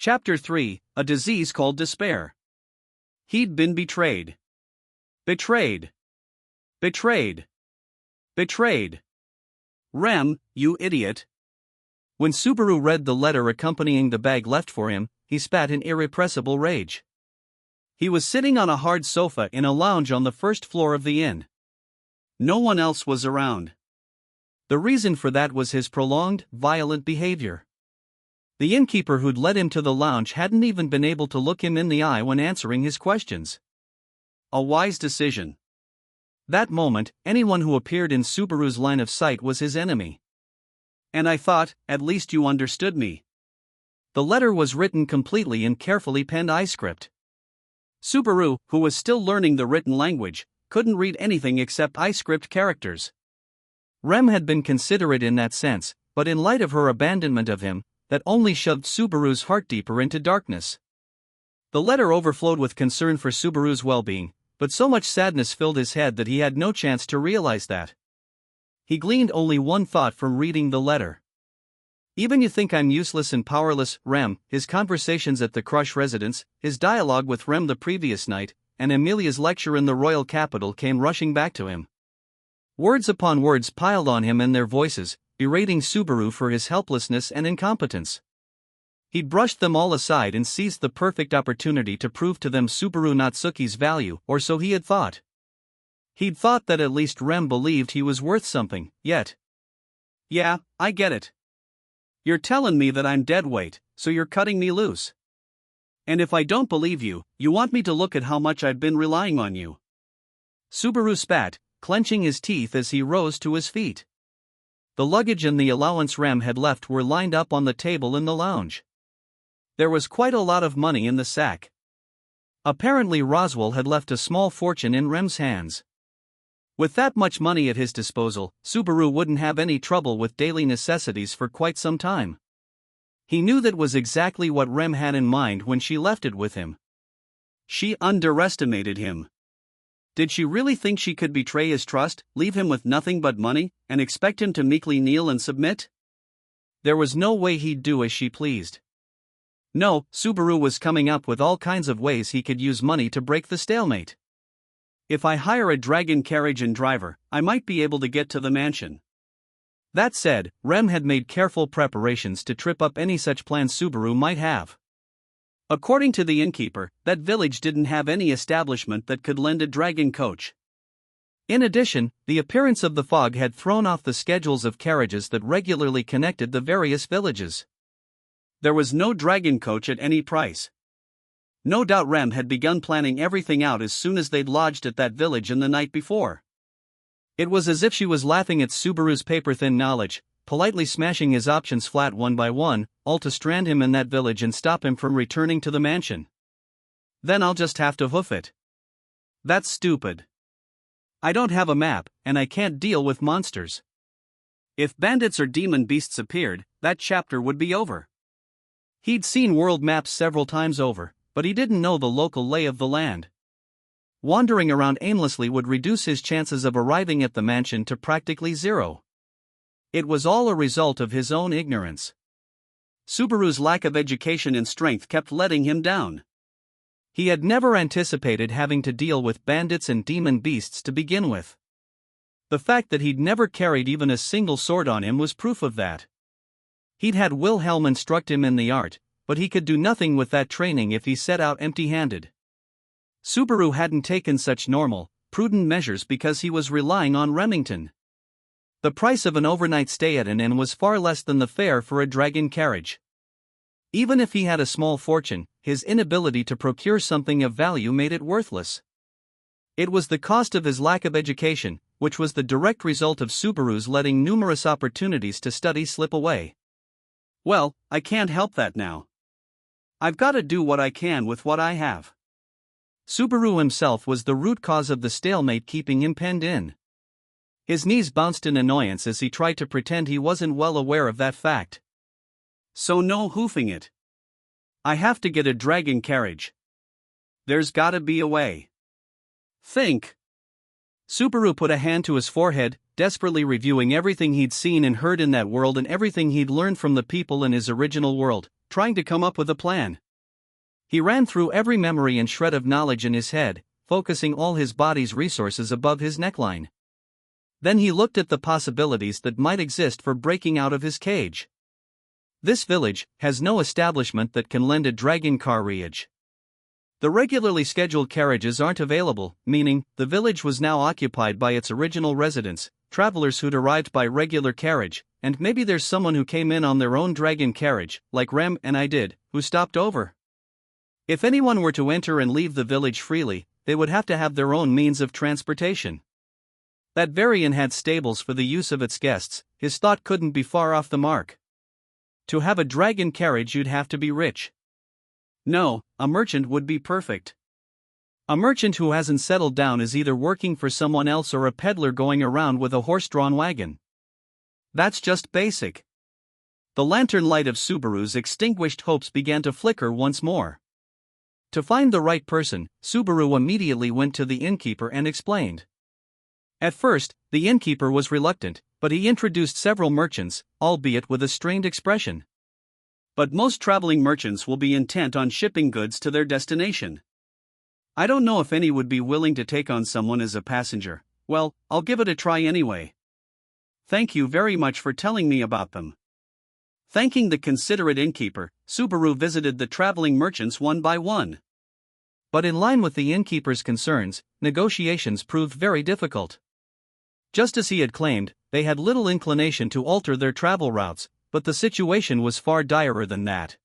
Chapter 3, A Disease Called Despair. He'd been betrayed. Betrayed. Betrayed. Betrayed. Rem, you idiot. When Subaru read the letter accompanying the bag left for him, he spat in irrepressible rage. He was sitting on a hard sofa in a lounge on the first floor of the inn. No one else was around. The reason for that was his prolonged, violent behavior. The innkeeper who'd led him to the lounge hadn't even been able to look him in the eye when answering his questions. A wise decision. That moment, anyone who appeared in Subaru's line of sight was his enemy. And I thought, at least you understood me. The letter was written completely in carefully penned iScript. Subaru, who was still learning the written language, couldn't read anything except iScript characters. Rem had been considerate in that sense, but in light of her abandonment of him, that only shoved Subaru's heart deeper into darkness. The letter overflowed with concern for Subaru's well-being, but so much sadness filled his head that he had no chance to realize that. He gleaned only one thought from reading the letter. Even you think I'm useless and powerless, Rem, his conversations at the Crush residence, his dialogue with Rem the previous night, and Amelia's lecture in the royal capital came rushing back to him. Words upon words piled on him in their voices, berating Subaru for his helplessness and incompetence. He'd brushed them all aside and seized the perfect opportunity to prove to them Subaru Natsuki's value, or so he had thought. He'd thought that at least Rem believed he was worth something, yet. Yeah, I get it. You're telling me that I'm dead weight, so you're cutting me loose. And if I don't believe you, you want me to look at how much I've been relying on you. Subaru spat, clenching his teeth as he rose to his feet. The luggage and the allowance Rem had left were lined up on the table in the lounge. There was quite a lot of money in the sack. Apparently Roswell had left a small fortune in Rem's hands. With that much money at his disposal, Subaru wouldn't have any trouble with daily necessities for quite some time. He knew that was exactly what Rem had in mind when she left it with him. She underestimated him. Did she really think she could betray his trust, leave him with nothing but money, and expect him to meekly kneel and submit? There was no way he'd do as she pleased. No, Subaru was coming up with all kinds of ways he could use money to break the stalemate. If I hire a dragon carriage and driver, I might be able to get to the mansion. That said, Rem had made careful preparations to trip up any such plans Subaru might have. According to the innkeeper, that village didn't have any establishment that could lend a dragon coach. In addition, the appearance of the fog had thrown off the schedules of carriages that regularly connected the various villages. There was no dragon coach at any price. No doubt Rem had begun planning everything out as soon as they'd lodged at that village in the night before. It was as if she was laughing at Subaru's paper-thin knowledge, politely smashing his options flat one by one, all to strand him in that village and stop him from returning to the mansion. Then I'll just have to hoof it. That's stupid. I don't have a map, and I can't deal with monsters. If bandits or demon beasts appeared, that chapter would be over. He'd seen world maps several times over, but he didn't know the local lay of the land. Wandering around aimlessly would reduce his chances of arriving at the mansion to practically zero. It was all a result of his own ignorance. Subaru's lack of education and strength kept letting him down. He had never anticipated having to deal with bandits and demon beasts to begin with. The fact that he'd never carried even a single sword on him was proof of that. He'd had Wilhelm instruct him in the art, but he could do nothing with that training if he set out empty-handed. Subaru hadn't taken such normal, prudent measures because he was relying on Remington. The price of an overnight stay at an inn was far less than the fare for a dragon carriage. Even if he had a small fortune, his inability to procure something of value made it worthless. It was the cost of his lack of education, which was the direct result of Subaru's letting numerous opportunities to study slip away. Well, I can't help that now. I've got to do what I can with what I have. Subaru himself was the root cause of the stalemate keeping him penned in. His knees bounced in annoyance as he tried to pretend he wasn't well aware of that fact. So no hoofing it. I have to get a dragon carriage. There's gotta be a way. Think. Subaru put a hand to his forehead, desperately reviewing everything he'd seen and heard in that world and everything he'd learned from the people in his original world, trying to come up with a plan. He ran through every memory and shred of knowledge in his head, focusing all his body's resources above his neckline. Then he looked at the possibilities that might exist for breaking out of his cage. This village has no establishment that can lend a dragon carriage. The regularly scheduled carriages aren't available, meaning the village was now occupied by its original residents, travelers who'd arrived by regular carriage, and maybe there's someone who came in on their own dragon carriage, like Rem and I did, who stopped over. If anyone were to enter and leave the village freely, they would have to have their own means of transportation. That very inn had stables for the use of its guests. His thought couldn't be far off the mark. To have a dragon carriage, you'd have to be rich. No, a merchant would be perfect. A merchant who hasn't settled down is either working for someone else or a peddler going around with a horse-drawn wagon. That's just basic. The lantern light of Subaru's extinguished hopes began to flicker once more. To find the right person, Subaru immediately went to the innkeeper and explained. At first, the innkeeper was reluctant, but he introduced several merchants, albeit with a strained expression. But most traveling merchants will be intent on shipping goods to their destination. I don't know if any would be willing to take on someone as a passenger. Well, I'll give it a try anyway. Thank you very much for telling me about them. Thanking the considerate innkeeper, Subaru visited the traveling merchants one by one. But in line with the innkeeper's concerns, negotiations proved very difficult. Just as he had claimed, they had little inclination to alter their travel routes, but the situation was far direr than that.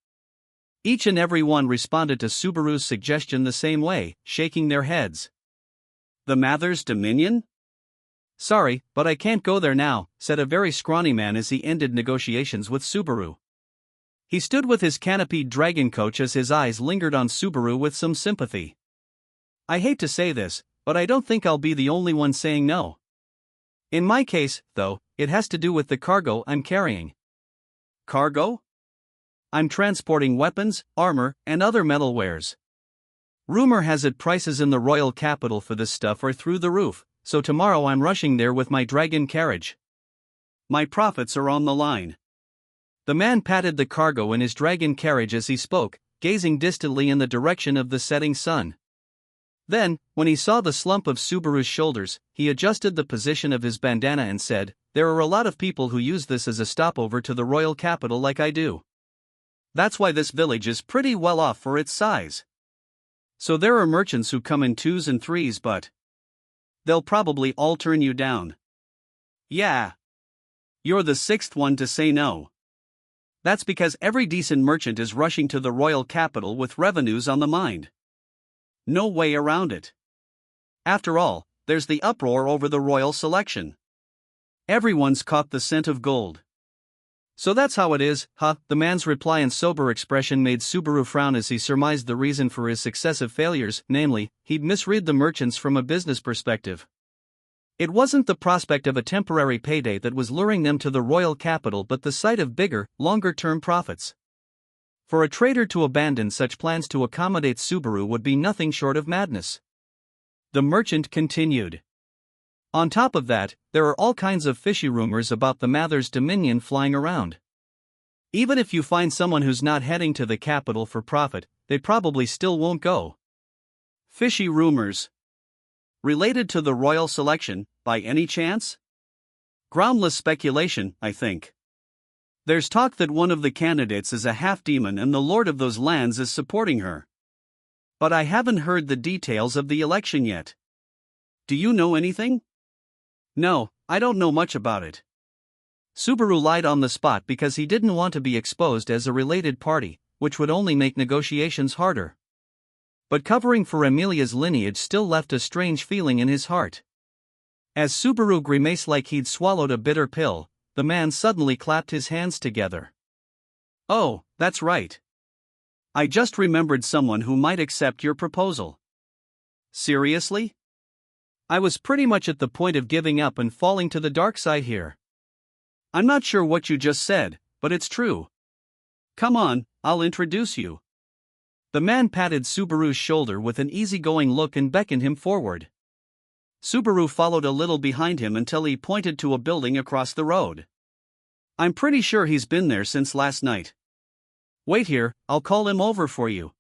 Each and every one responded to Subaru's suggestion the same way, shaking their heads. The Mather's Dominion? Sorry, but I can't go there now, said a very scrawny man as he ended negotiations with Subaru. He stood with his canopied dragon coach as his eyes lingered on Subaru with some sympathy. I hate to say this, but I don't think I'll be the only one saying no. In my case, though, it has to do with the cargo I'm carrying. Cargo? I'm transporting weapons, armor, and other metalwares. Rumor has it prices in the royal capital for this stuff are through the roof, so tomorrow I'm rushing there with my dragon carriage. My profits are on the line. The man patted the cargo in his dragon carriage as he spoke, gazing distantly in the direction of the setting sun. Then, when he saw the slump of Subaru's shoulders, he adjusted the position of his bandana and said, "There are a lot of people who use this as a stopover to the royal capital like I do. That's why this village is pretty well off for its size. So there are merchants who come in 2s and 3s, but they'll probably all turn you down. Yeah. You're the 6th one to say no. That's because every decent merchant is rushing to the royal capital with revenues on the mind. No way around it. After all, there's the uproar over the royal selection. Everyone's caught the scent of gold. So that's how it is, huh?" The man's reply and sober expression made Subaru frown as he surmised the reason for his successive failures, namely, he'd misread the merchants from a business perspective. It wasn't the prospect of a temporary payday that was luring them to the royal capital but the sight of bigger, longer-term profits. For a trader to abandon such plans to accommodate Subaru would be nothing short of madness. The merchant continued. On top of that, there are all kinds of fishy rumors about the Mather's Dominion flying around. Even if you find someone who's not heading to the capital for profit, they probably still won't go. Fishy rumors. Related to the royal selection, by any chance? Groundless speculation, I think. There's talk that one of the candidates is a half-demon and the lord of those lands is supporting her. But I haven't heard the details of the election yet. Do you know anything? No, I don't know much about it. Subaru lied on the spot because he didn't want to be exposed as a related party, which would only make negotiations harder. But covering for Emilia's lineage still left a strange feeling in his heart. As Subaru grimaced like he'd swallowed a bitter pill, the man suddenly clapped his hands together. Oh, that's right. I just remembered someone who might accept your proposal. Seriously? I was pretty much at the point of giving up and falling to the dark side here. I'm not sure what you just said, but it's true. Come on, I'll introduce you. The man patted Subaru's shoulder with an easygoing look and beckoned him forward. Subaru followed a little behind him until he pointed to a building across the road. I'm pretty sure he's been there since last night. Wait here, I'll call him over for you.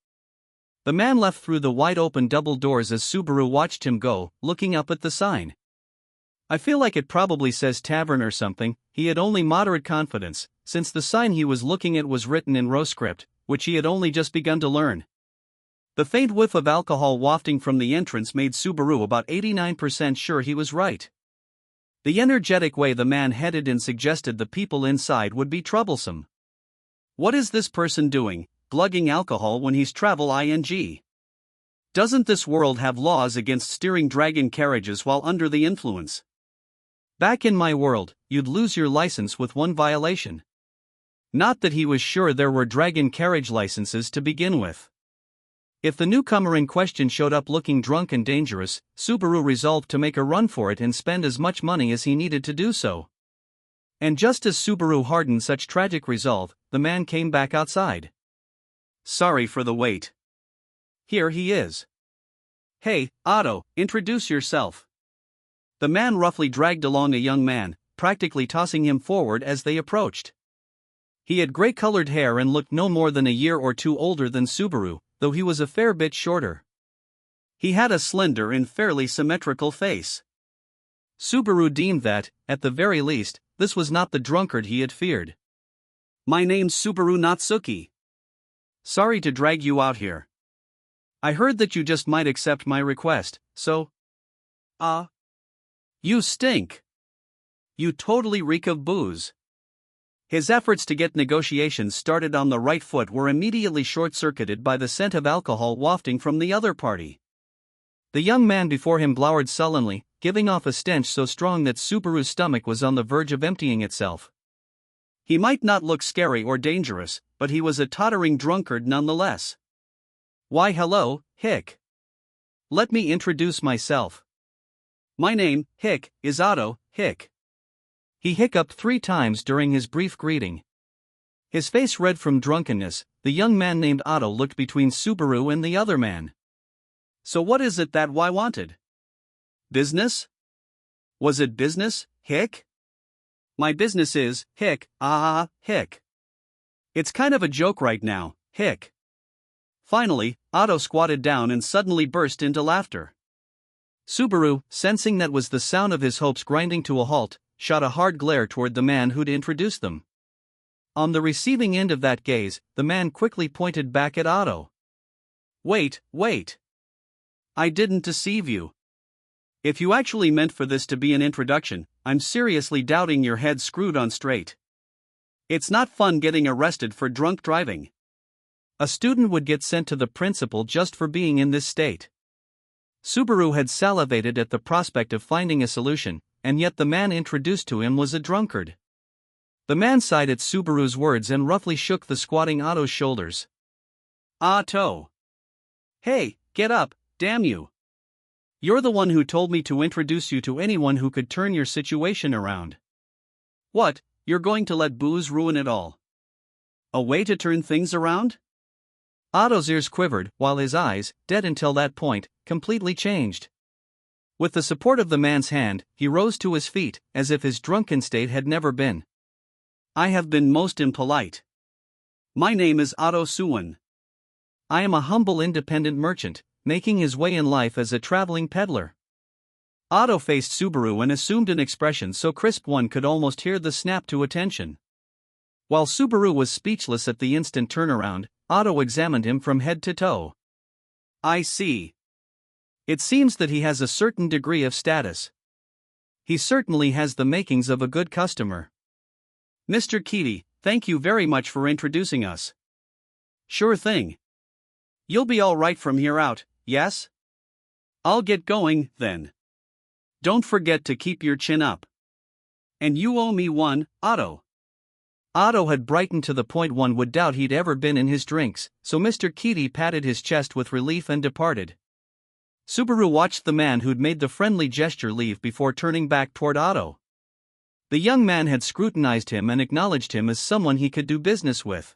The man left through the wide-open double doors as Subaru watched him go, looking up at the sign. I feel like it probably says tavern or something. He had only moderate confidence, since the sign he was looking at was written in ReZero, which he had only just begun to learn. The faint whiff of alcohol wafting from the entrance made Subaru about 89% sure he was right. The energetic way the man headed in suggested the people inside would be troublesome. What is this person doing, glugging alcohol when he's travel ing? Doesn't this world have laws against steering dragon carriages while under the influence? Back in my world, you'd lose your license with one violation. Not that he was sure there were dragon carriage licenses to begin with. If the newcomer in question showed up looking drunk and dangerous, Subaru resolved to make a run for it and spend as much money as he needed to do so. And just as Subaru hardened such tragic resolve, the man came back outside. Sorry for the wait. Here he is. Hey, Otto, introduce yourself. The man roughly dragged along a young man, practically tossing him forward as they approached. He had gray-colored hair and looked no more than a year or two older than Subaru, though he was a fair bit shorter. He had a slender and fairly symmetrical face. Subaru deemed that, at the very least, this was not the drunkard he had feared. My name's Subaru Natsuki. Sorry to drag you out here. I heard that you just might accept my request, so... You stink. You totally reek of booze. His efforts to get negotiations started on the right foot were immediately short-circuited by the scent of alcohol wafting from the other party. The young man before him glowered sullenly, giving off a stench so strong that Subaru's stomach was on the verge of emptying itself. He might not look scary or dangerous, but he was a tottering drunkard nonetheless. Why hello, Hick. Let me introduce myself. My name, Hick, is Otto, Hick. He hiccuped 3 times during his brief greeting. His face red from drunkenness, the young man named Otto looked between Subaru and the other man. So what is it that I wanted? Business? Was it business, Hick? My business is, Hick, Hick. It's kind of a joke right now, Hick. Finally, Otto squatted down and suddenly burst into laughter. Subaru, sensing that was the sound of his hopes grinding to a halt, shot a hard glare toward the man who'd introduced them. On the receiving end of that gaze, the man quickly pointed back at Otto. Wait. I didn't deceive you. If you actually meant for this to be an introduction, I'm seriously doubting your head screwed on straight. It's not fun getting arrested for drunk driving. A student would get sent to the principal just for being in this state. Subaru had salivated at the prospect of finding a solution, and yet the man introduced to him was a drunkard. The man sighed at Subaru's words and roughly shook the squatting Otto's shoulders. Otto. Hey, get up, damn you. You're the one who told me to introduce you to anyone who could turn your situation around. What, you're going to let booze ruin it all? A way to turn things around? Otto's ears quivered, while his eyes, dead until that point, completely changed. With the support of the man's hand, he rose to his feet, as if his drunken state had never been. I have been most impolite. My name is Otto Suwon. I am a humble independent merchant, making his way in life as a traveling peddler. Otto faced Subaru and assumed an expression so crisp one could almost hear the snap to attention. While Subaru was speechless at the instant turnaround, Otto examined him from head to toe. I see. It seems that he has a certain degree of status. He certainly has the makings of a good customer. Mr. Keaty, thank you very much for introducing us. Sure thing. You'll be all right from here out, yes? I'll get going, then. Don't forget to keep your chin up. And you owe me one, Otto. Otto had brightened to the point one would doubt he'd ever been in his drinks, so Mr. Keaty patted his chest with relief and departed. Subaru watched the man who'd made the friendly gesture leave before turning back toward Otto. The young man had scrutinized him and acknowledged him as someone he could do business with.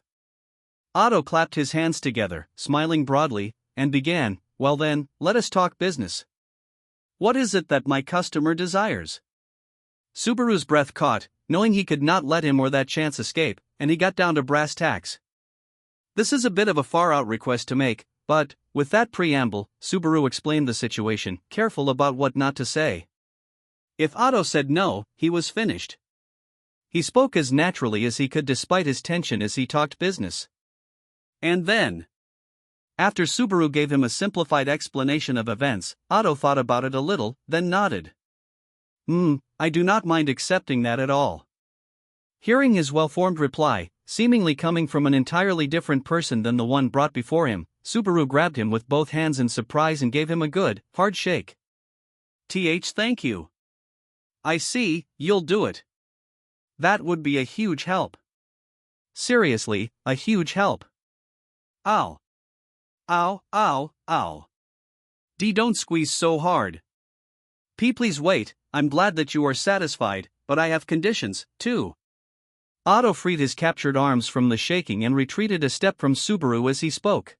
Otto clapped his hands together, smiling broadly, and began, well then, let us talk business. What is it that my customer desires? Subaru's breath caught, knowing he could not let him or that chance escape, and he got down to brass tacks. This is a bit of a far-out request to make, but, with that preamble, Subaru explained the situation, careful about what not to say. If Otto said no, he was finished. He spoke as naturally as he could despite his tension as he talked business. And then, after Subaru gave him a simplified explanation of events, Otto thought about it a little, then nodded. I do not mind accepting that at all. Hearing his well-formed reply, seemingly coming from an entirely different person than the one brought before him, Subaru grabbed him with both hands in surprise and gave him a good, hard shake. Thank you. I see, you'll do it. That would be a huge help. Seriously, a huge help. Ow. Ow, ow, ow. Don't squeeze so hard. Please wait, I'm glad that you are satisfied, but I have conditions, too. Otto freed his captured arms from the shaking and retreated a step from Subaru as he spoke.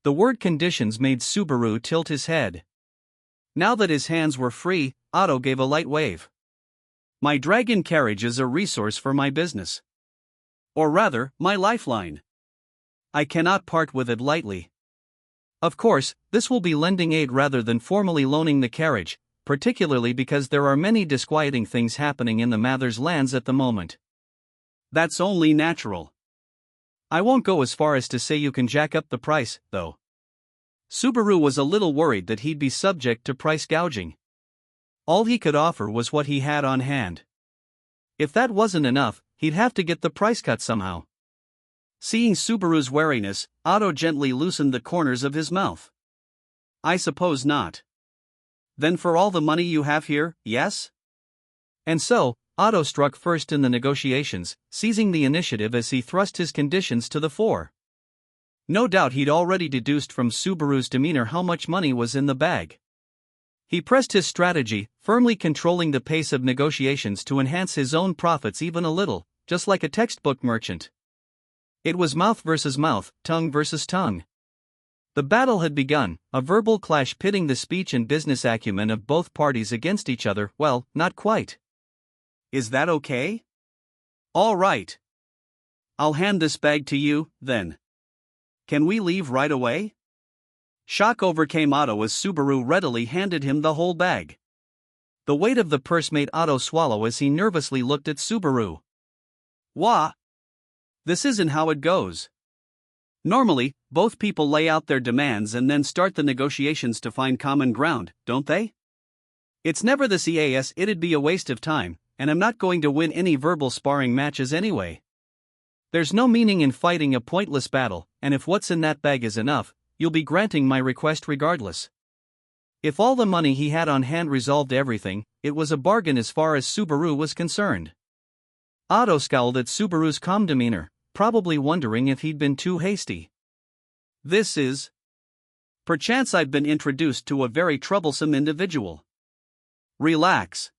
The word conditions made Subaru tilt his head. Now that his hands were free, Otto gave a light wave. My dragon carriage is a resource for my business. Or rather, my lifeline. I cannot part with it lightly. Of course, this will be lending aid rather than formally loaning the carriage, particularly because there are many disquieting things happening in the Mather's lands at the moment. That's only natural. I won't go as far as to say you can jack up the price, though. Subaru was a little worried that he'd be subject to price gouging. All he could offer was what he had on hand. If that wasn't enough, he'd have to get the price cut somehow. Seeing Subaru's wariness, Otto gently loosened the corners of his mouth. I suppose not. Then for all the money you have here, yes? And so, Otto struck first in the negotiations, seizing the initiative as he thrust his conditions to the fore. No doubt he'd already deduced from Subaru's demeanor how much money was in the bag. He pressed his strategy, firmly controlling the pace of negotiations to enhance his own profits even a little, just like a textbook merchant. It was mouth versus mouth, tongue versus tongue. The battle had begun, a verbal clash pitting the speech and business acumen of both parties against each other. Well, not quite. Is that okay? All right. I'll hand this bag to you, then. Can we leave right away? Shock overcame Otto as Subaru readily handed him the whole bag. The weight of the purse made Otto swallow as he nervously looked at Subaru. Wah! This isn't how it goes. Normally, both people lay out their demands and then start the negotiations to find common ground, don't they? It's never the case. It'd be a waste of time, and I'm not going to win any verbal sparring matches anyway. There's no meaning in fighting a pointless battle, and if what's in that bag is enough, you'll be granting my request regardless. If all the money he had on hand resolved everything, it was a bargain as far as Subaru was concerned. Otto scowled at Subaru's calm demeanor, probably wondering if he'd been too hasty. This is... Perchance I've been introduced to a very troublesome individual. Relax.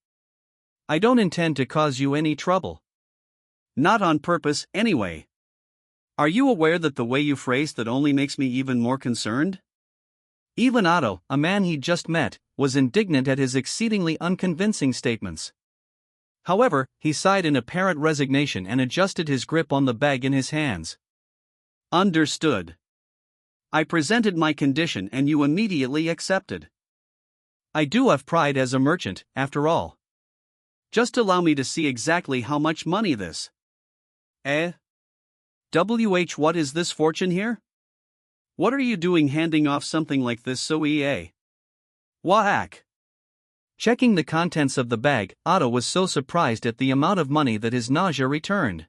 I don't intend to cause you any trouble. Not on purpose, anyway. Are you aware that the way you phrased that only makes me even more concerned? Even Otto, a man he'd just met, was indignant at his exceedingly unconvincing statements. However, he sighed in apparent resignation and adjusted his grip on the bag in his hands. Understood. I presented my condition and you immediately accepted. I do have pride as a merchant, after all. Just allow me to see exactly how much money this. What is this fortune here? What are you doing handing off something like this so Whack. Checking the contents of the bag, Otto was so surprised at the amount of money that his nausea returned.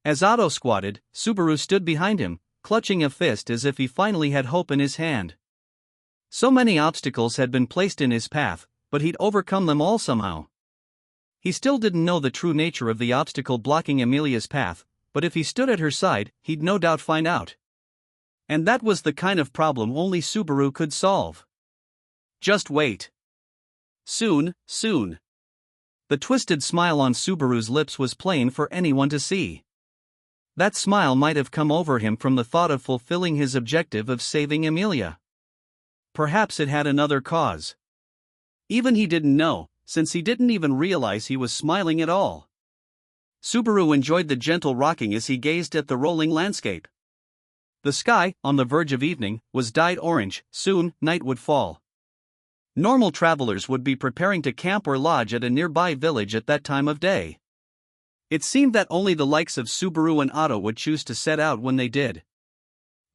As Otto squatted, Subaru stood behind him, clutching a fist as if he finally had hope in his hand. So many obstacles had been placed in his path, but he'd overcome them all somehow. He still didn't know the true nature of the obstacle blocking Emilia's path, but if he stood at her side, he'd no doubt find out. And that was the kind of problem only Subaru could solve. Just wait. Soon. The twisted smile on Subaru's lips was plain for anyone to see. That smile might have come over him from the thought of fulfilling his objective of saving Emilia. Perhaps it had another cause. Even he didn't know, since he didn't even realize he was smiling at all. Subaru enjoyed the gentle rocking as he gazed at the rolling landscape. The sky, on the verge of evening, was dyed orange. Soon, night would fall. Normal travelers would be preparing to camp or lodge at a nearby village at that time of day. It seemed that only the likes of Subaru and Otto would choose to set out when they did.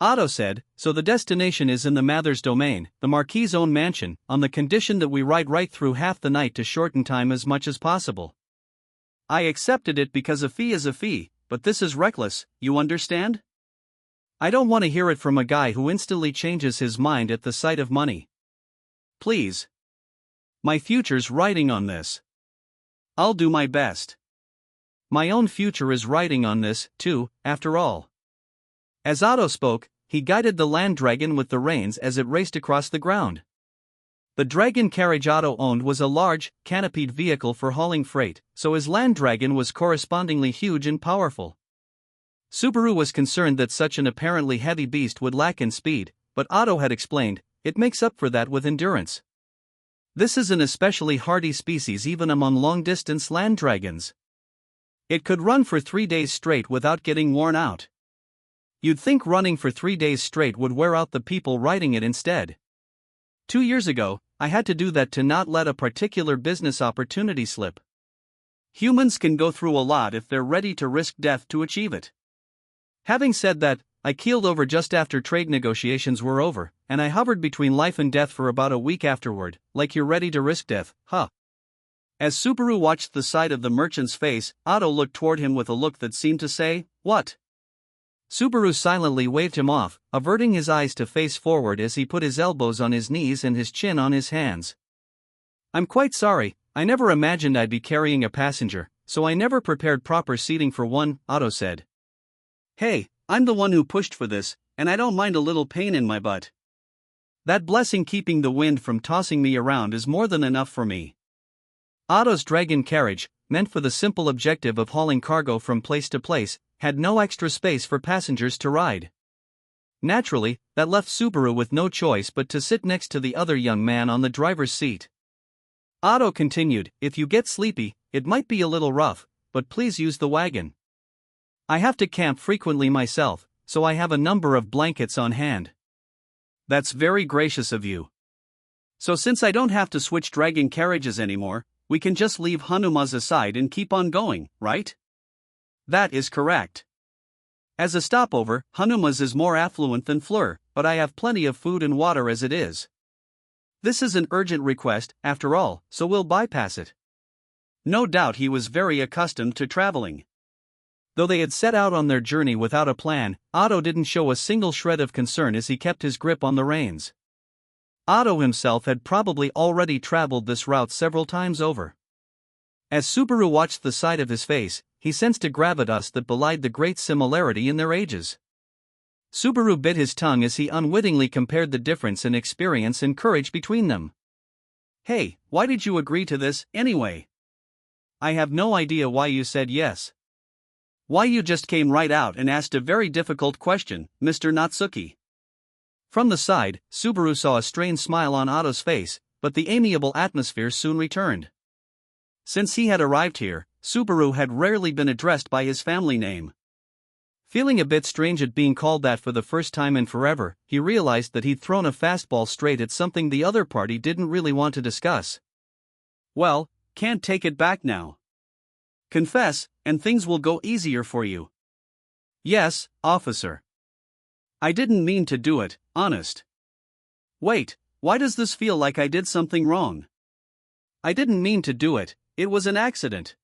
Otto said, "So the destination is in the Mather's domain, the Marquis's own mansion, on the condition that we ride right through half the night to shorten time as much as possible." I accepted it because a fee is a fee, but this is reckless, you understand? I don't want to hear it from a guy who instantly changes his mind at the sight of money. Please. My future's riding on this. I'll do my best. My own future is riding on this, too, after all. As Otto spoke, he guided the land dragon with the reins as it raced across the ground. The dragon carriage Otto owned was a large, canopied vehicle for hauling freight, so his land dragon was correspondingly huge and powerful. Subaru was concerned that such an apparently heavy beast would lack in speed, but Otto had explained, it makes up for that with endurance. This is an especially hardy species even among long-distance land dragons. It could run for 3 days straight without getting worn out. You'd think running for 3 days straight would wear out the people riding it instead. 2 years ago, I had to do that to not let a particular business opportunity slip. Humans can go through a lot if they're ready to risk death to achieve it. Having said that, I keeled over just after trade negotiations were over, and I hovered between life and death for about a week afterward, like you're ready to risk death, huh? As Subaru watched the side of the merchant's face, Otto looked toward him with a look that seemed to say, "What?" Subaru silently waved him off, averting his eyes to face forward as he put his elbows on his knees and his chin on his hands. "I'm quite sorry, I never imagined I'd be carrying a passenger, so I never prepared proper seating for one," Otto said. "Hey, I'm the one who pushed for this, and I don't mind a little pain in my butt. That blessing keeping the wind from tossing me around is more than enough for me." Otto's dragon carriage, meant for the simple objective of hauling cargo from place to place, had no extra space for passengers to ride. Naturally, that left Subaru with no choice but to sit next to the other young man on the driver's seat. Otto continued, "If you get sleepy, it might be a little rough, but please use the wagon. I have to camp frequently myself, so I have a number of blankets on hand." "That's very gracious of you. So since I don't have to switch dragon carriages anymore, we can just leave Hanuma's aside and keep on going, right?" "That is correct. As a stopover, Hanuma's is more affluent than Fleur, but I have plenty of food and water as it is. This is an urgent request, after all, so we'll bypass it." No doubt he was very accustomed to traveling. Though they had set out on their journey without a plan, Otto didn't show a single shred of concern as he kept his grip on the reins. Otto himself had probably already traveled this route several times over. As Subaru watched the side of his face, he sensed a gravitas that belied the great similarity in their ages. Subaru bit his tongue as he unwittingly compared the difference in experience and courage between them. "Hey, why did you agree to this, anyway? I have no idea why you said yes. Why you just came right out and asked a very difficult question, Mr. Natsuki." From the side, Subaru saw a strained smile on Otto's face, but the amiable atmosphere soon returned. Since he had arrived here, Subaru had rarely been addressed by his family name. Feeling a bit strange at being called that for the first time in forever, he realized that he'd thrown a fastball straight at something the other party didn't really want to discuss. "Well, can't take it back now. Confess, and things will go easier for you." "Yes, officer. I didn't mean to do it, honest." "Wait, why does this feel like I did something wrong?" "I didn't mean to do it, it was an accident."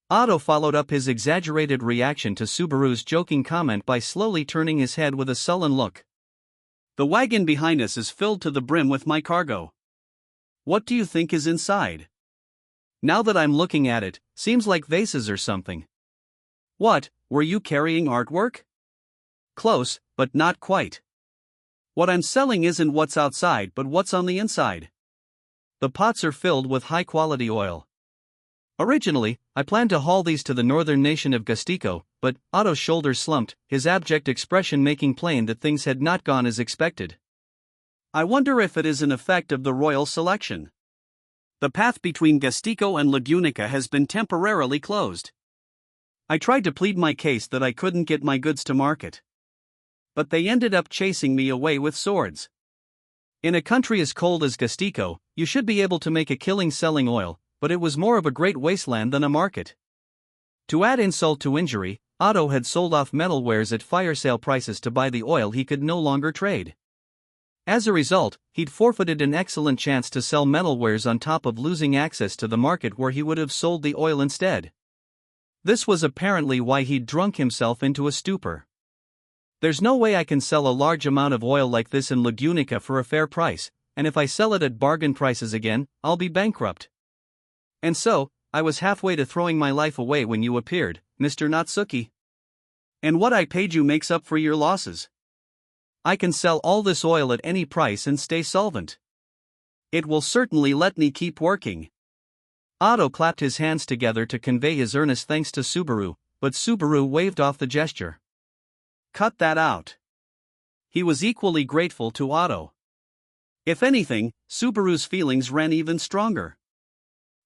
Otto followed up his exaggerated reaction to Subaru's joking comment by slowly turning his head with a sullen look. "The wagon behind us is filled to the brim with my cargo. What do you think is inside? Now that I'm looking at it, seems like vases or something." "What, were you carrying artwork?" "Close, but not quite. What I'm selling isn't what's outside but what's on the inside. The pots are filled with high-quality oil. Originally, I planned to haul these to the northern nation of Gastico, but," Otto's shoulders slumped, his abject expression making plain that things had not gone as expected. "I wonder if it is an effect of the royal selection. The path between Gastico and Lagunica has been temporarily closed. I tried to plead my case that I couldn't get my goods to market. but they ended up chasing me away with swords. In a country as cold as Gastico, you should be able to make a killing selling oil, but it was more of a great wasteland than a market. To add insult to injury, Otto had sold off metal wares at fire sale prices to buy the oil he could no longer trade. As a result, he'd forfeited an excellent chance to sell metal wares on top of losing access to the market where he would have sold the oil instead. This was apparently why he'd drunk himself into a stupor. There's no way I can sell a large amount of oil like this in Lagunica for a fair price, and if I sell it at bargain prices again, I'll be bankrupt. And so, I was halfway to throwing my life away when you appeared, Mr. Natsuki. And what I paid you makes up for your losses. I can sell all this oil at any price and stay solvent. It will certainly let me keep working. Otto clapped his hands together to convey his earnest thanks to Subaru, but Subaru waved off the gesture. Cut that out. He was equally grateful to Otto. If anything, Subaru's feelings ran even stronger.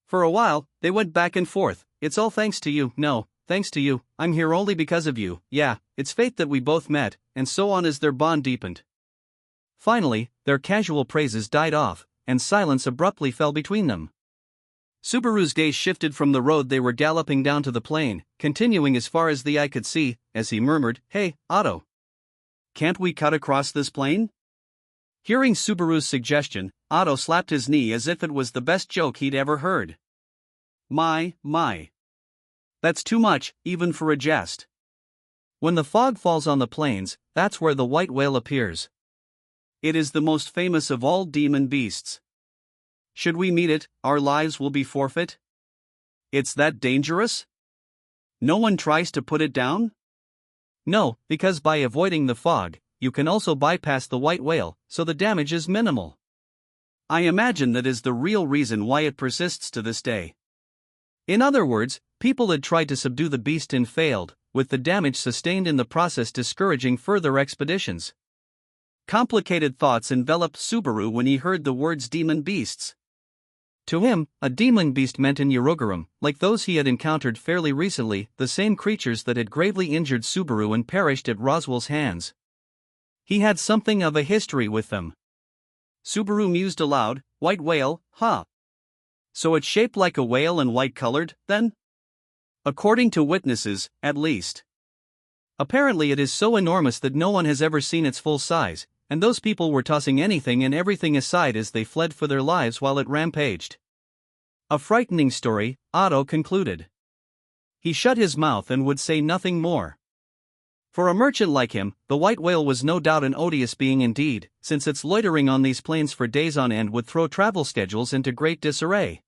For a while, they went back and forth. It's all thanks to you, no, thanks to you, I'm here only because of you, yeah, it's fate that we both met, and so on as their bond deepened. Finally, their casual praises died off, and silence abruptly fell between them. Subaru's gaze shifted from the road they were galloping down to the plain, continuing as far as the eye could see, as he murmured, "Hey, Otto. Can't we cut across this plain?" Hearing Subaru's suggestion, Otto slapped his knee as if it was the best joke he'd ever heard. My. That's too much, even for a jest. When the fog falls on the plains, that's where the white whale appears. It is the most famous of all demon beasts. Should we meet it, our lives will be forfeit? It's that dangerous? No one tries to put it down? No, because by avoiding the fog, you can also bypass the white whale, so the damage is minimal. I imagine that is the real reason why it persists to this day. In other words, people had tried to subdue the beast and failed, with the damage sustained in the process discouraging further expeditions. Complicated thoughts enveloped Subaru when he heard the words demon beasts. To him, a demon beast meant in Yorogaram, like those he had encountered fairly recently, the same creatures that had gravely injured Subaru and perished at Roswell's hands. He had something of a history with them. Subaru mused aloud, white whale, huh? So it's shaped like a whale and white-colored, then? According to witnesses, at least. Apparently it is so enormous that no one has ever seen its full size, and those people were tossing anything and everything aside as they fled for their lives while it rampaged. A frightening story, Otto concluded. He shut his mouth and would say nothing more. For a merchant like him, the white whale was no doubt an odious being indeed, since its loitering on these plains for days on end would throw travel schedules into great disarray.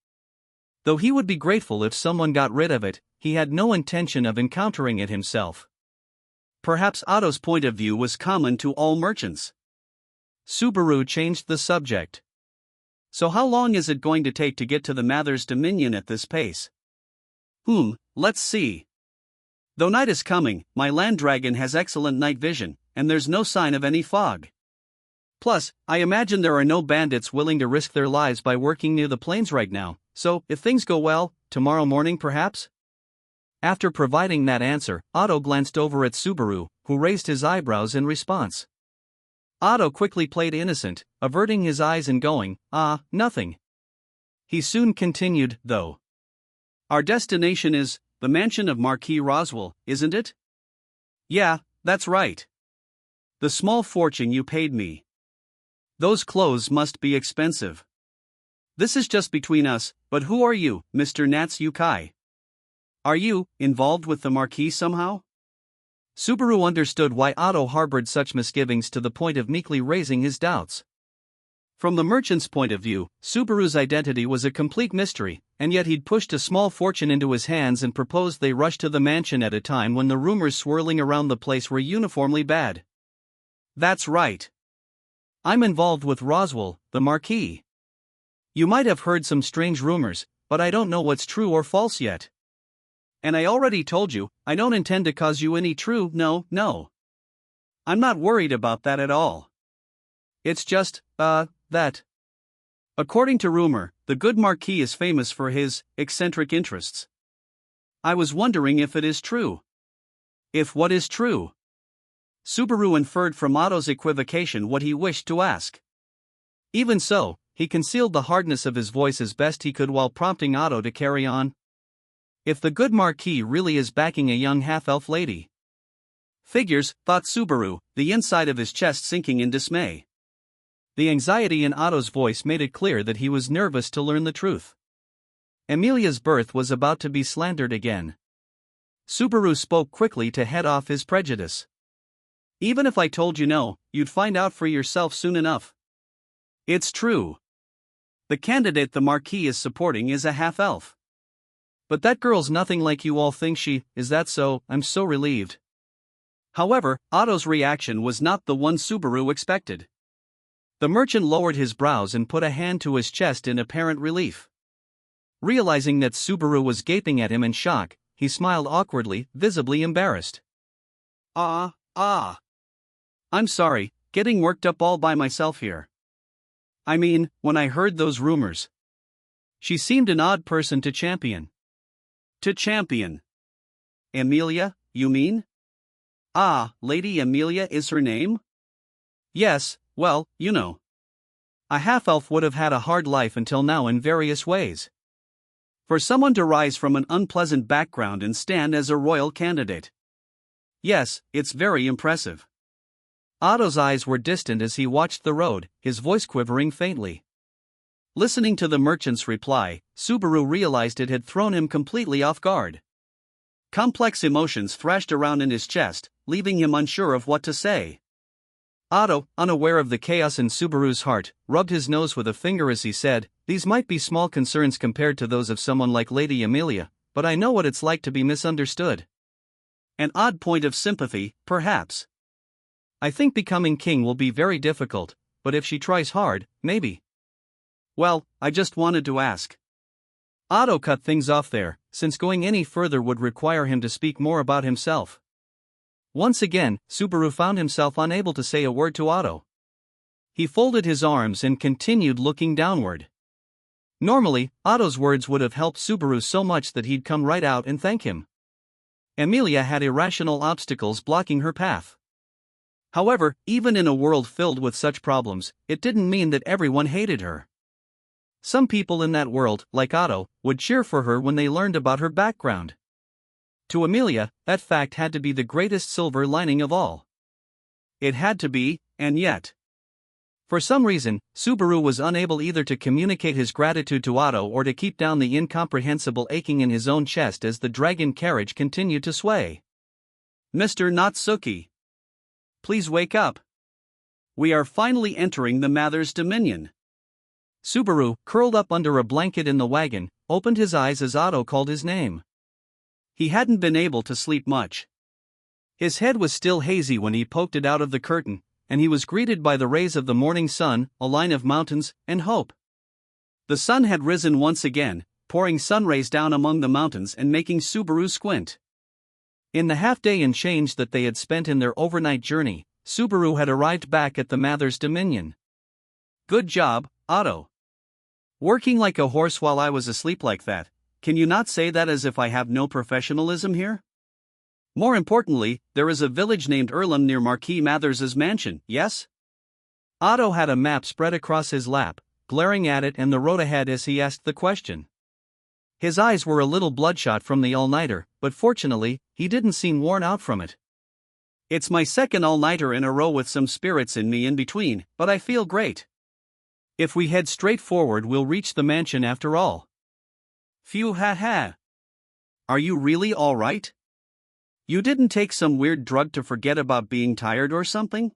Though he would be grateful if someone got rid of it, he had no intention of encountering it himself. Perhaps Otto's point of view was common to all merchants. Subaru changed the subject. So how long is it going to take to get to the Mather's Dominion at this pace? Let's see. Though night is coming, my land dragon has excellent night vision, and there's no sign of any fog. Plus, I imagine there are no bandits willing to risk their lives by working near the plains right now, so, if things go well, tomorrow morning perhaps? After providing that answer, Otto glanced over at Subaru, who raised his eyebrows in response. Otto quickly played innocent, averting his eyes and going, nothing. He soon continued, though. Our destination is the mansion of Marquis Roswell, isn't it? Yeah, that's right. The small fortune you paid me. Those clothes must be expensive. This is just between us, but who are you, Mr. Natsuki? Are you involved with the Marquis somehow? Subaru understood why Otto harbored such misgivings to the point of meekly raising his doubts. From the merchant's point of view, Subaru's identity was a complete mystery, and yet he'd pushed a small fortune into his hands and proposed they rush to the mansion at a time when the rumors swirling around the place were uniformly bad. That's right. I'm involved with Roswell, the Marquis. You might have heard some strange rumors, but I don't know what's true or false yet. And I already told you, I don't intend to cause you any no. I'm not worried about that at all. It's just, that. According to rumor, the good Marquis is famous for his eccentric interests. I was wondering if it is true. If what is true? Subaru inferred from Otto's equivocation what he wished to ask. Even so, he concealed the hardness of his voice as best he could while prompting Otto to carry on. If the good Marquis really is backing a young half-elf lady. Figures, thought Subaru, the inside of his chest sinking in dismay. The anxiety in Otto's voice made it clear that he was nervous to learn the truth. Emilia's birth was about to be slandered again. Subaru spoke quickly to head off his prejudice. Even if I told you no, you'd find out for yourself soon enough. It's true. The candidate the Marquis is supporting is a half-elf. But that girl's nothing like you all think she is. That so? I'm so relieved. However, Otto's reaction was not the one Subaru expected. The merchant lowered his brows and put a hand to his chest in apparent relief. Realizing that Subaru was gaping at him in shock, he smiled awkwardly, visibly embarrassed. I'm sorry, getting worked up all by myself here. I mean, when I heard those rumors. She seemed an odd person to champion. Emilia, you mean? Lady Emilia is her name? Yes, well, you know. A half-elf would have had a hard life until now in various ways. For someone to rise from an unpleasant background and stand as a royal candidate. Yes, it's very impressive. Otto's eyes were distant as he watched the road, his voice quivering faintly. Listening to the merchant's reply, Subaru realized it had thrown him completely off guard. Complex emotions thrashed around in his chest, leaving him unsure of what to say. Otto, unaware of the chaos in Subaru's heart, rubbed his nose with a finger as he said, "These might be small concerns compared to those of someone like Lady Emilia, but I know what it's like to be misunderstood." An odd point of sympathy, perhaps. I think becoming king will be very difficult, but if she tries hard, maybe. Well, I just wanted to ask. Otto cut things off there, since going any further would require him to speak more about himself. Once again, Subaru found himself unable to say a word to Otto. He folded his arms and continued looking downward. Normally, Otto's words would have helped Subaru so much that he'd come right out and thank him. Emilia had irrational obstacles blocking her path. However, even in a world filled with such problems, it didn't mean that everyone hated her. Some people in that world, like Otto, would cheer for her when they learned about her background. To Emilia, that fact had to be the greatest silver lining of all. It had to be, and yet. For some reason, Subaru was unable either to communicate his gratitude to Otto or to keep down the incomprehensible aching in his own chest as the dragon carriage continued to sway. Mr. Natsuki. Please wake up. We are finally entering the Mather's dominion. Subaru, curled up under a blanket in the wagon, opened his eyes as Otto called his name. He hadn't been able to sleep much. His head was still hazy when he poked it out of the curtain, and he was greeted by the rays of the morning sun, a line of mountains, and hope. The sun had risen once again, pouring sunrays down among the mountains and making Subaru squint. In the half-day and change that they had spent in their overnight journey, Subaru had arrived back at the Mather's dominion. Good job, Otto. Working like a horse while I was asleep like that. Can you not say that as if I have no professionalism here? More importantly, there is a village named Erlem near Marquis Mathers's mansion, yes? Otto had a map spread across his lap, glaring at it and the road ahead as he asked the question. His eyes were a little bloodshot from the all-nighter, but fortunately, he didn't seem worn out from it. It's my second all-nighter in a row with some spirits in me in between, but I feel great. If we head straight forward, we'll reach the mansion after all. Phew, ha. Are you really all right? You didn't take some weird drug to forget about being tired or something?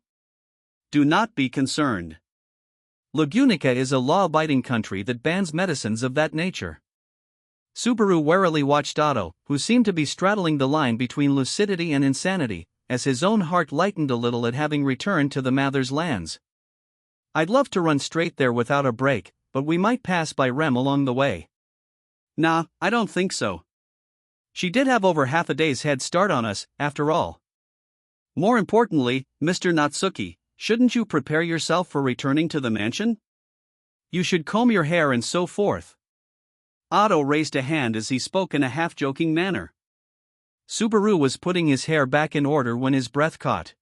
Do not be concerned. Lagunica is a law-abiding country that bans medicines of that nature. Subaru warily watched Otto, who seemed to be straddling the line between lucidity and insanity, as his own heart lightened a little at having returned to the Mather's lands. I'd love to run straight there without a break, but we might pass by Rem along the way. Nah, I don't think so. She did have over half a day's head start on us, after all. More importantly, Mr. Natsuki, shouldn't you prepare yourself for returning to the mansion? You should comb your hair and so forth. Otto raised a hand as he spoke in a half-joking manner. Subaru was putting his hair back in order when his breath caught.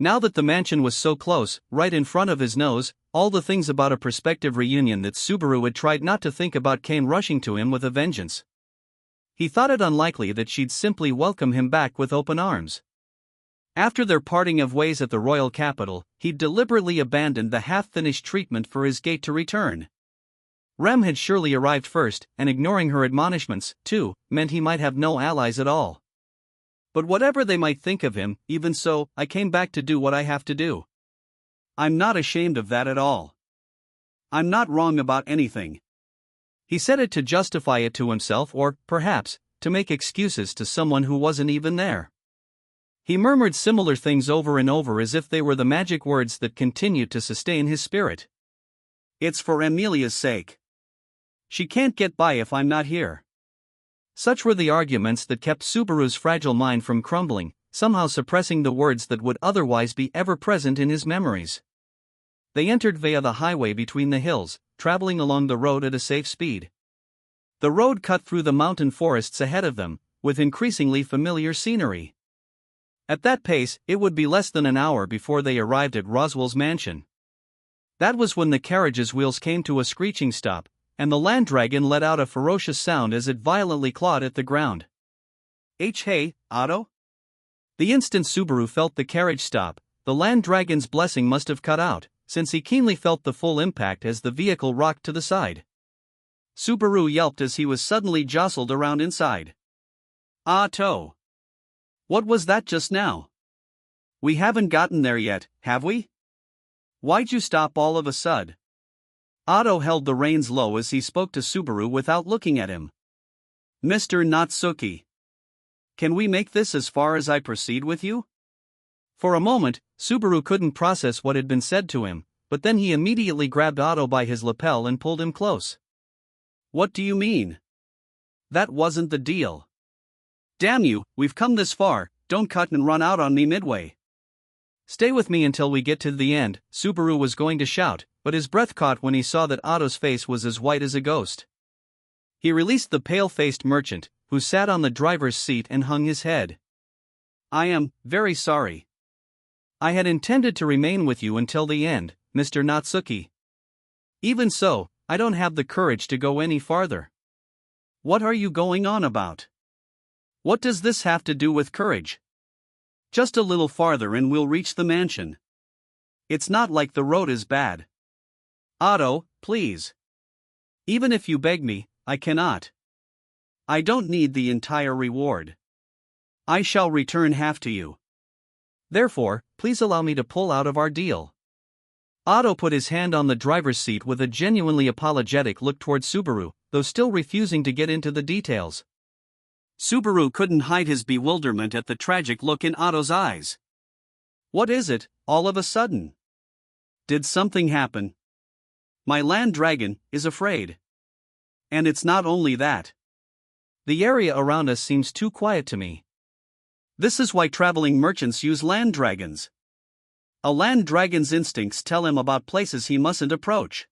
Now that the mansion was so close, right in front of his nose, all the things about a prospective reunion that Subaru had tried not to think about came rushing to him with a vengeance. He thought it unlikely that she'd simply welcome him back with open arms. After their parting of ways at the royal capital, he'd deliberately abandoned the half-finished treatment for his gate to return. Rem had surely arrived first, and ignoring her admonishments, too, meant he might have no allies at all. But whatever they might think of him, even so, I came back to do what I have to do. I'm not ashamed of that at all. I'm not wrong about anything. He said it to justify it to himself or, perhaps, to make excuses to someone who wasn't even there. He murmured similar things over and over as if they were the magic words that continued to sustain his spirit. It's for Amelia's sake. She can't get by if I'm not here. Such were the arguments that kept Subaru's fragile mind from crumbling, somehow suppressing the words that would otherwise be ever present in his memories. They entered via the highway between the hills, traveling along the road at a safe speed. The road cut through the mountain forests ahead of them, with increasingly familiar scenery. At that pace, it would be less than an hour before they arrived at Roswell's mansion. That was when the carriage's wheels came to a screeching stop, and the land dragon let out a ferocious sound as it violently clawed at the ground. Hey, Otto? The instant Subaru felt the carriage stop, the land dragon's blessing must have cut out, since he keenly felt the full impact as the vehicle rocked to the side. Subaru yelped as he was suddenly jostled around inside. Otto! What was that just now? We haven't gotten there yet, have we? Why'd you stop all of a sud? Otto held the reins low as he spoke to Subaru without looking at him. Mr. Natsuki. Can we make this as far as I proceed with you? For a moment, Subaru couldn't process what had been said to him, but then he immediately grabbed Otto by his lapel and pulled him close. What do you mean? That wasn't the deal. Damn you, we've come this far, don't cut and run out on me midway. Stay with me until we get to the end, Subaru was going to shout, but his breath caught when he saw that Otto's face was as white as a ghost. He released the pale-faced merchant, who sat on the driver's seat and hung his head. I am very sorry. I had intended to remain with you until the end, Mr. Natsuki. Even so, I don't have the courage to go any farther. What are you going on about? What does this have to do with courage? Just a little farther and we'll reach the mansion. It's not like the road is bad. Otto, please. Even if you beg me, I cannot. I don't need the entire reward. I shall return half to you. Therefore, please allow me to pull out of our deal. Otto put his hand on the driver's seat with a genuinely apologetic look toward Subaru, though still refusing to get into the details. Subaru couldn't hide his bewilderment at the tragic look in Otto's eyes. What is it, all of a sudden? Did something happen? My land dragon is afraid. And it's not only that. The area around us seems too quiet to me. This is why traveling merchants use land dragons. A land dragon's instincts tell him about places he mustn't approach.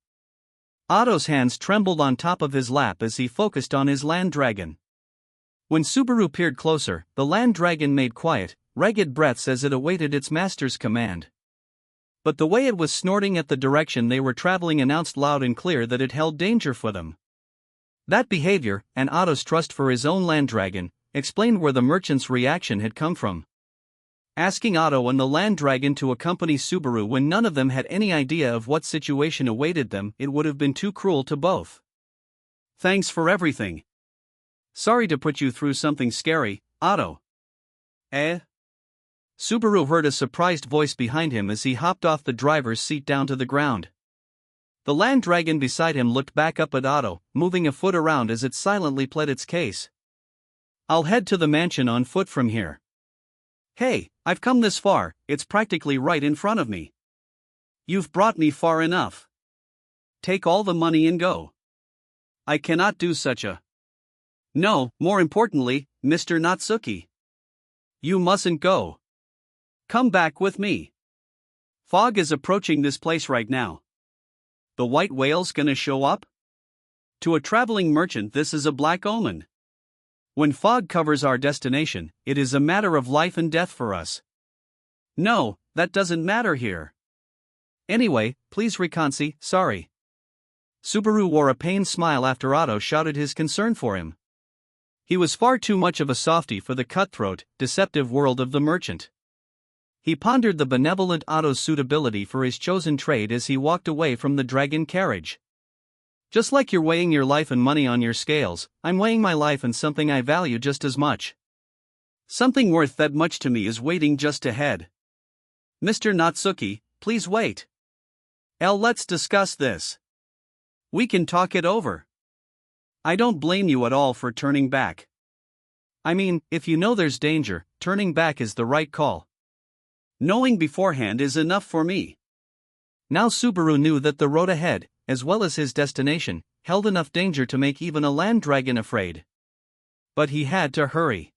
Otto's hands trembled on top of his lap as he focused on his land dragon. When Subaru peered closer, the land dragon made quiet, ragged breaths as it awaited its master's command. But the way it was snorting at the direction they were traveling announced loud and clear that it held danger for them. That behavior, and Otto's trust for his own land dragon, explained where the merchant's reaction had come from. Asking Otto and the land dragon to accompany Subaru when none of them had any idea of what situation awaited them, it would have been too cruel to both. Thanks for everything. Sorry to put you through something scary, Otto. Subaru heard a surprised voice behind him as he hopped off the driver's seat down to the ground. The land dragon beside him looked back up at Otto, moving a foot around as it silently pled its case. I'll head to the mansion on foot from here. Hey, I've come this far, it's practically right in front of me. You've brought me far enough. Take all the money and go. I cannot do such a... No, more importantly, Mr. Natsuki. You mustn't go. Come back with me. Fog is approaching this place right now. The white whale's gonna show up? To a traveling merchant, this is a black omen. When fog covers our destination, it is a matter of life and death for us. No, that doesn't matter here. Anyway, please reconsi, sorry. Subaru wore a pained smile after Otto shouted his concern for him. He was far too much of a softy for the cutthroat, deceptive world of the merchant. He pondered the benevolent Otto's suitability for his chosen trade as he walked away from the dragon carriage. Just like you're weighing your life and money on your scales, I'm weighing my life and something I value just as much. Something worth that much to me is waiting just ahead. Mr. Natsuki, please wait. Let's discuss this. We can talk it over. I don't blame you at all for turning back. I mean, if you know there's danger, turning back is the right call. Knowing beforehand is enough for me. Now Subaru knew that the road ahead, as well as his destination, held enough danger to make even a land dragon afraid. But he had to hurry.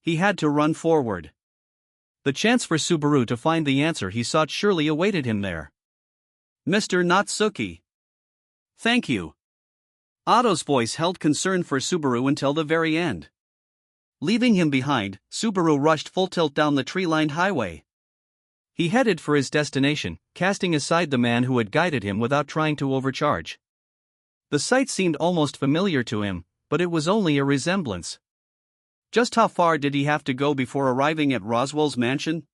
He had to run forward. The chance for Subaru to find the answer he sought surely awaited him there. Mr. Natsuki. Thank you. Otto's voice held concern for Subaru until the very end. Leaving him behind, Subaru rushed full tilt down the tree-lined highway. He headed for his destination, casting aside the man who had guided him without trying to overcharge. The sight seemed almost familiar to him, but it was only a resemblance. Just how far did he have to go before arriving at Roswell's mansion?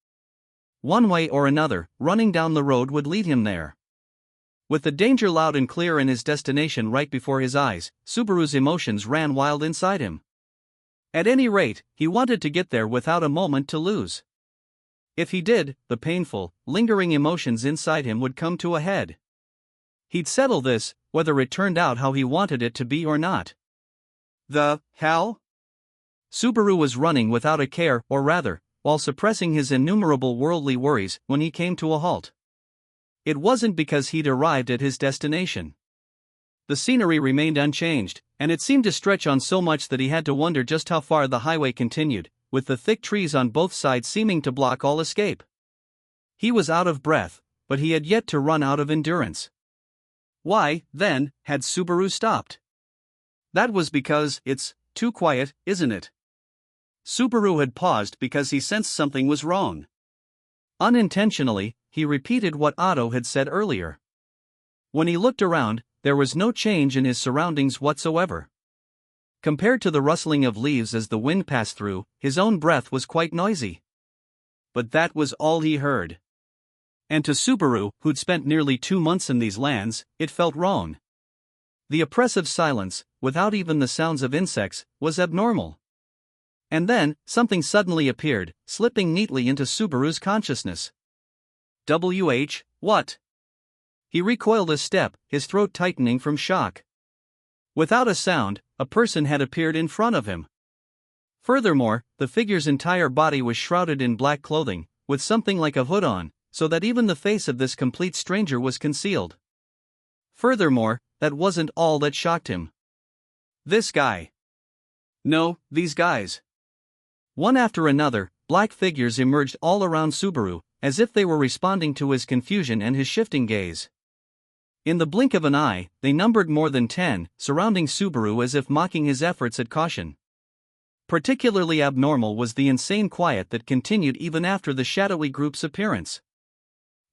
One way or another, running down the road would lead him there. With the danger loud and clear and his destination right before his eyes, Subaru's emotions ran wild inside him. At any rate, he wanted to get there without a moment to lose. If he did, the painful, lingering emotions inside him would come to a head. He'd settle this, whether it turned out how he wanted it to be or not. The hell? Subaru was running without a care, or rather, while suppressing his innumerable worldly worries when he came to a halt. It wasn't because he'd arrived at his destination. The scenery remained unchanged, and it seemed to stretch on so much that he had to wonder just how far the highway continued, with the thick trees on both sides seeming to block all escape. He was out of breath, but he had yet to run out of endurance. Why, then, had Subaru stopped? That was because it's too quiet, isn't it? Subaru had paused because he sensed something was wrong. Unintentionally, he repeated what Otto had said earlier. When he looked around, there was no change in his surroundings whatsoever. Compared to the rustling of leaves as the wind passed through, his own breath was quite noisy. But that was all he heard. And to Subaru, who'd spent nearly 2 months in these lands, it felt wrong. The oppressive silence, without even the sounds of insects, was abnormal. And then, something suddenly appeared, slipping neatly into Subaru's consciousness. What? He recoiled a step, his throat tightening from shock. Without a sound, a person had appeared in front of him. Furthermore, the figure's entire body was shrouded in black clothing, with something like a hood on, so that even the face of this complete stranger was concealed. Furthermore, that wasn't all that shocked him. This guy. No, these guys. One after another, black figures emerged all around Subaru, as if they were responding to his confusion and his shifting gaze. In the blink of an eye, they numbered more than 10, surrounding Subaru as if mocking his efforts at caution. Particularly abnormal was the insane quiet that continued even after the shadowy group's appearance.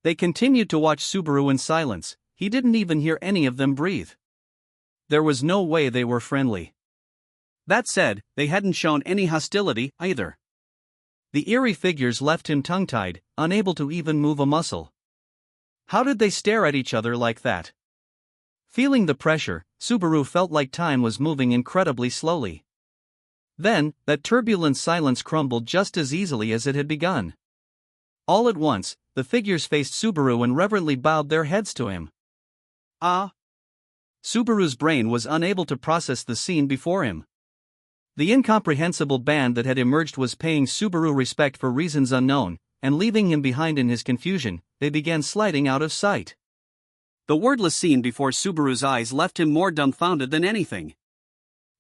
They continued to watch Subaru in silence. He didn't even hear any of them breathe. There was no way they were friendly. That said, they hadn't shown any hostility either. The eerie figures left him tongue-tied, unable to even move a muscle. How did they stare at each other like that? Feeling the pressure, Subaru felt like time was moving incredibly slowly. Then, that turbulent silence crumbled just as easily as it had begun. All at once, the figures faced Subaru and reverently bowed their heads to him. Ah! Subaru's brain was unable to process the scene before him. The incomprehensible band that had emerged was paying Subaru respect for reasons unknown, and leaving him behind in his confusion, they began sliding out of sight. The wordless scene before Subaru's eyes left him more dumbfounded than anything.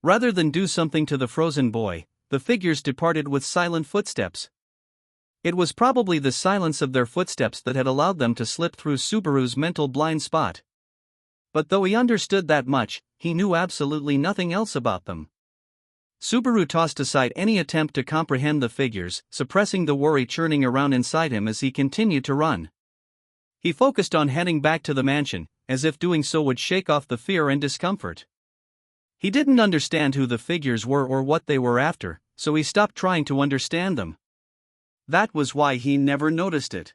Rather than do something to the frozen boy, the figures departed with silent footsteps. It was probably the silence of their footsteps that had allowed them to slip through Subaru's mental blind spot. But though he understood that much, he knew absolutely nothing else about them. Subaru tossed aside any attempt to comprehend the figures, suppressing the worry churning around inside him as he continued to run. He focused on heading back to the mansion, as if doing so would shake off the fear and discomfort. He didn't understand who the figures were or what they were after, so he stopped trying to understand them. That was why he never noticed it.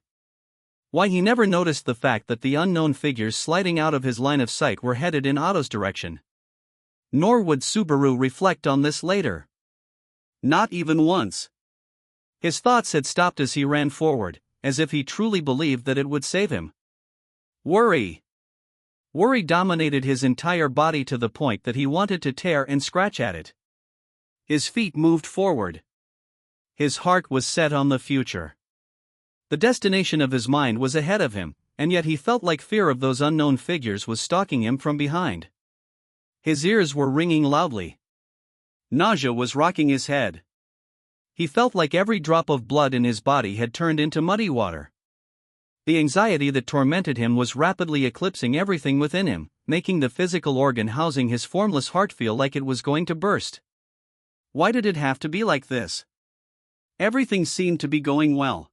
Why he never noticed the fact that the unknown figures sliding out of his line of sight were headed in Otto's direction. Nor would Subaru reflect on this later. Not even once. His thoughts had stopped as he ran forward, as if he truly believed that it would save him. Worry. Worry dominated his entire body to the point that he wanted to tear and scratch at it. His feet moved forward. His heart was set on the future. The destination of his mind was ahead of him, and yet he felt like fear of those unknown figures was stalking him from behind. His ears were ringing loudly. Nausea was rocking his head. He felt like every drop of blood in his body had turned into muddy water. The anxiety that tormented him was rapidly eclipsing everything within him, making the physical organ housing his formless heart feel like it was going to burst. Why did it have to be like this? Everything seemed to be going well.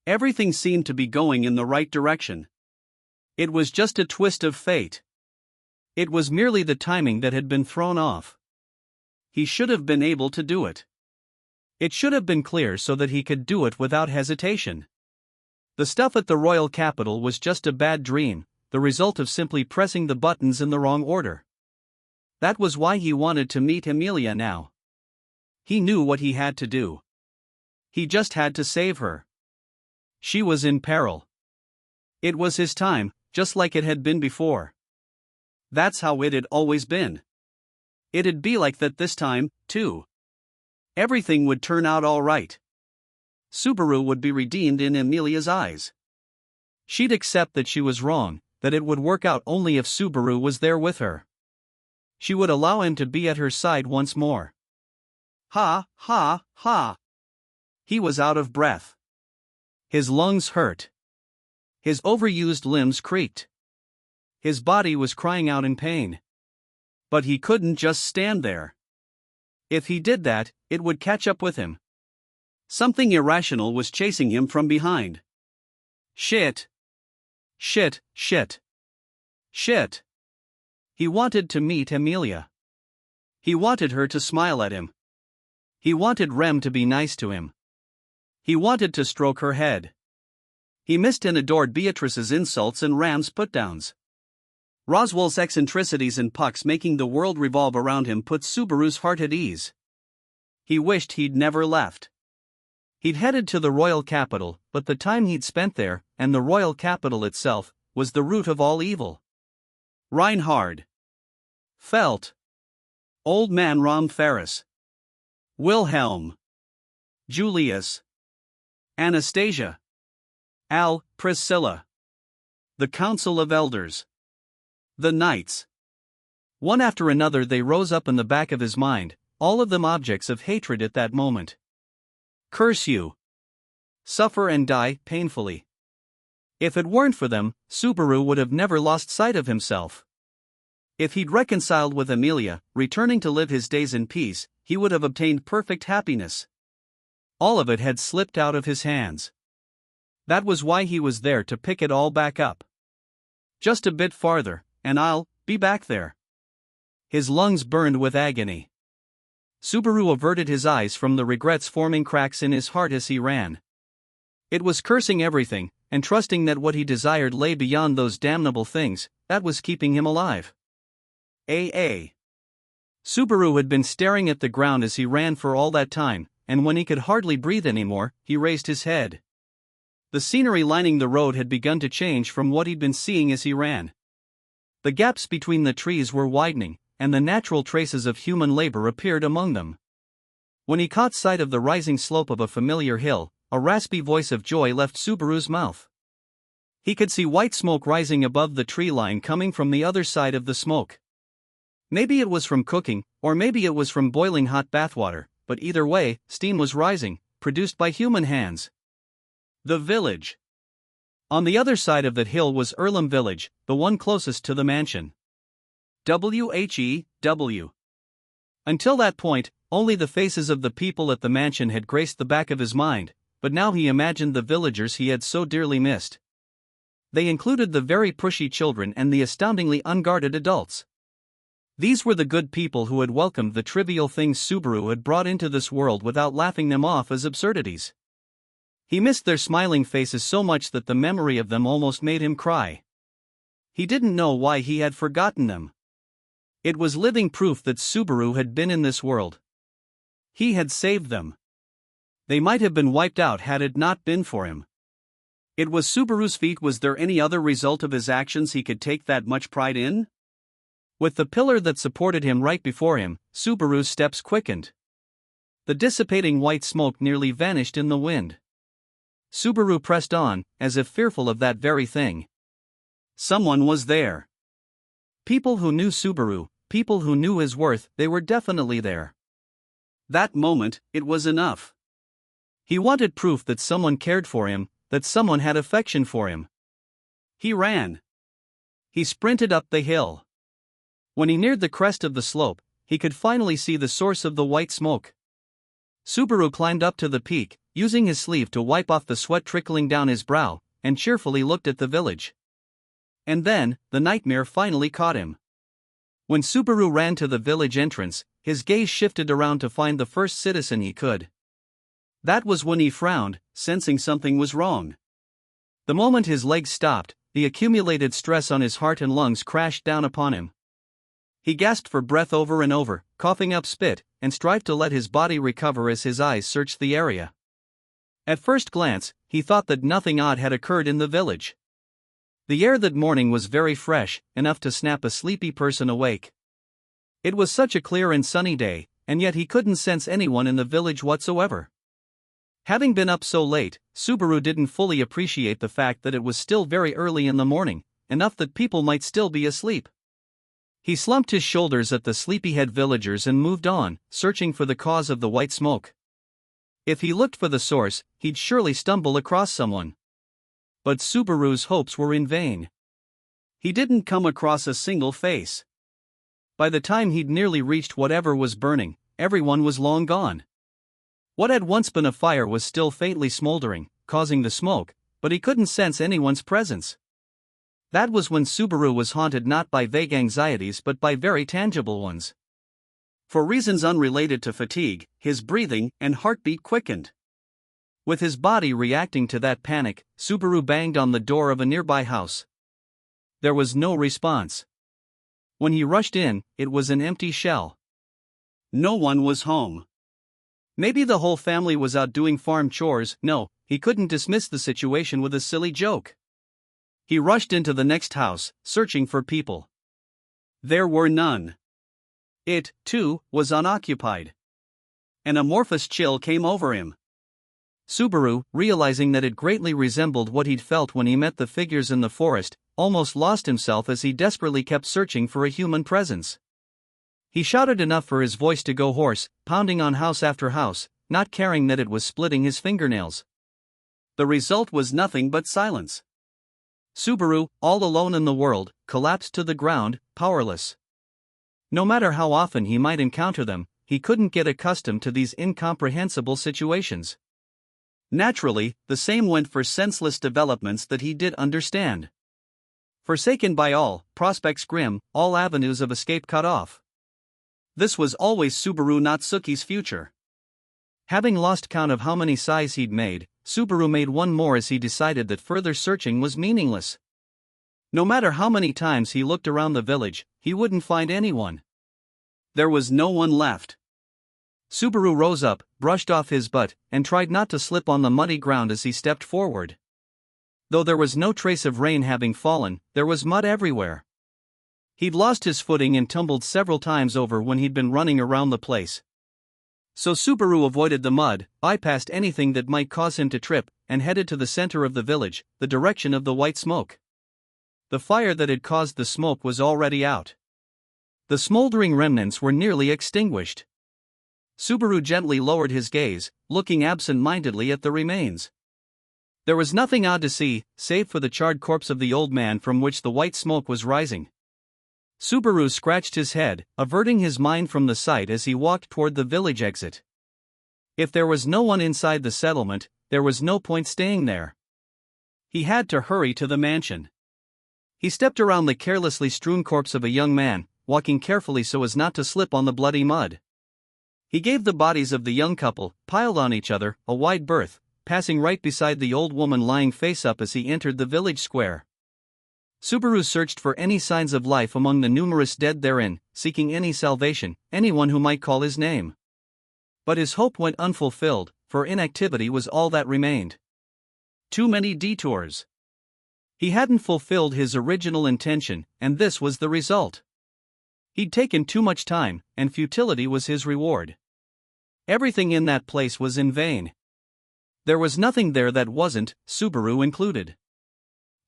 Everything seemed to be going in the right direction. It was just a twist of fate. It was merely the timing that had been thrown off. He should have been able to do it. It should have been clear so that he could do it without hesitation. The stuff at the royal capital was just a bad dream, the result of simply pressing the buttons in the wrong order. That was why he wanted to meet Emilia now. He knew what he had to do. He just had to save her. She was in peril. It was his time, just like it had been before. That's how it had always been. It'd be like that this time, too. Everything would turn out all right. Subaru would be redeemed in Emilia's eyes. She'd accept that she was wrong, that it would work out only if Subaru was there with her. She would allow him to be at her side once more. Ha, ha, ha. He was out of breath. His lungs hurt. His overused limbs creaked. His body was crying out in pain. But he couldn't just stand there. If he did that, it would catch up with him. Something irrational was chasing him from behind. Shit. Shit, shit. Shit. He wanted to meet Emilia. He wanted her to smile at him. He wanted Rem to be nice to him. He wanted to stroke her head. He missed and adored Beatrice's insults and Ram's put-downs. Roswell's eccentricities and pucks making the world revolve around him put Subaru's heart at ease. He wished he'd never left. He'd headed to the royal capital, but the time he'd spent there, and the royal capital itself, was the root of all evil. Reinhard. Felt. Old man Rom Ferris. Wilhelm. Julius. Anastasia. Al, Priscilla. The Council of Elders. The Knights. One after another they rose up in the back of his mind, all of them objects of hatred at that moment. Curse you. Suffer and die painfully. If it weren't for them, Subaru would have never lost sight of himself. If he'd reconciled with Emilia, returning to live his days in peace, he would have obtained perfect happiness. All of it had slipped out of his hands. That was why he was there to pick it all back up. Just a bit farther, and I'll be back there. His lungs burned with agony. Subaru averted his eyes from the regrets forming cracks in his heart as he ran. It was cursing everything, and trusting that what he desired lay beyond those damnable things, that was keeping him alive. Subaru had been staring at the ground as he ran for all that time, and when he could hardly breathe anymore, he raised his head. The scenery lining the road had begun to change from what he'd been seeing as he ran. The gaps between the trees were widening, and the natural traces of human labor appeared among them. When he caught sight of the rising slope of a familiar hill, a raspy voice of joy left Subaru's mouth. He could see white smoke rising above the tree line coming from the other side of the smoke. Maybe it was from cooking, or maybe it was from boiling hot bathwater, but either way, steam was rising, produced by human hands. The village. On the other side of that hill was Earlham village, the one closest to the mansion. WHEW. Until that point, only the faces of the people at the mansion had graced the back of his mind, but now he imagined the villagers he had so dearly missed. They included the very pushy children and the astoundingly unguarded adults. These were the good people who had welcomed the trivial things Subaru had brought into this world without laughing them off as absurdities. He missed their smiling faces so much that the memory of them almost made him cry. He didn't know why he had forgotten them. It was living proof that Subaru had been in this world. He had saved them. They might have been wiped out had it not been for him. It was Subaru's feat. Was there any other result of his actions he could take that much pride in? With the pillar that supported him right before him, Subaru's steps quickened. The dissipating white smoke nearly vanished in the wind. Subaru pressed on, as if fearful of that very thing. Someone was there. People who knew Subaru, people who knew his worth, they were definitely there. That moment, it was enough. He wanted proof that someone cared for him, that someone had affection for him. He ran. He sprinted up the hill. When he neared the crest of the slope, he could finally see the source of the white smoke. Subaru climbed up to the peak, using his sleeve to wipe off the sweat trickling down his brow, and cheerfully looked at the village. And then, the nightmare finally caught him. When Subaru ran to the village entrance, his gaze shifted around to find the first citizen he could. That was when he frowned, sensing something was wrong. The moment his legs stopped, the accumulated stress on his heart and lungs crashed down upon him. He gasped for breath over and over, coughing up spit, and strived to let his body recover as his eyes searched the area. At first glance, he thought that nothing odd had occurred in the village. The air that morning was very fresh, enough to snap a sleepy person awake. It was such a clear and sunny day, and yet he couldn't sense anyone in the village whatsoever. Having been up so late, Subaru didn't fully appreciate the fact that it was still very early in the morning, enough that people might still be asleep. He slumped his shoulders at the sleepyhead villagers and moved on, searching for the cause of the white smoke. If he looked for the source, he'd surely stumble across someone. But Subaru's hopes were in vain. He didn't come across a single face. By the time he'd nearly reached whatever was burning, everyone was long gone. What had once been a fire was still faintly smoldering, causing the smoke, but he couldn't sense anyone's presence. That was when Subaru was haunted not by vague anxieties but by very tangible ones. For reasons unrelated to fatigue, his breathing and heartbeat quickened. With his body reacting to that panic, Subaru banged on the door of a nearby house. There was no response. When he rushed in, it was an empty shell. No one was home. Maybe the whole family was out doing farm chores. No, he couldn't dismiss the situation with a silly joke. He rushed into the next house, searching for people. There were none. It, too, was unoccupied. An amorphous chill came over him. Subaru, realizing that it greatly resembled what he'd felt when he met the figures in the forest, almost lost himself as he desperately kept searching for a human presence. He shouted enough for his voice to go hoarse, pounding on house after house, not caring that it was splitting his fingernails. The result was nothing but silence. Subaru, all alone in the world, collapsed to the ground, powerless. No matter how often he might encounter them, he couldn't get accustomed to these incomprehensible situations. Naturally, the same went for senseless developments that he did understand. Forsaken by all, prospects grim, all avenues of escape cut off. This was always Subaru Natsuki's future. Having lost count of how many sighs he'd made, Subaru made one more as he decided that further searching was meaningless. No matter how many times he looked around the village, he wouldn't find anyone. There was no one left. Subaru rose up, brushed off his butt, and tried not to slip on the muddy ground as he stepped forward. Though there was no trace of rain having fallen, there was mud everywhere. He'd lost his footing and tumbled several times over when he'd been running around the place. So Subaru avoided the mud, bypassed anything that might cause him to trip, and headed to the center of the village, the direction of the white smoke. The fire that had caused the smoke was already out. The smoldering remnants were nearly extinguished. Subaru gently lowered his gaze, looking absent-mindedly at the remains. There was nothing odd to see, save for the charred corpse of the old man from which the white smoke was rising. Subaru scratched his head, averting his mind from the sight as he walked toward the village exit. If there was no one inside the settlement, there was no point staying there. He had to hurry to the mansion. He stepped around the carelessly strewn corpse of a young man, walking carefully so as not to slip on the bloody mud. He gave the bodies of the young couple, piled on each other, a wide berth, passing right beside the old woman lying face up as he entered the village square. Subaru searched for any signs of life among the numerous dead therein, seeking any salvation, anyone who might call his name. But his hope went unfulfilled, for inactivity was all that remained. Too many detours. He hadn't fulfilled his original intention, and this was the result. He'd taken too much time, and futility was his reward. Everything in that place was in vain. There was nothing there that wasn't, Subaru included.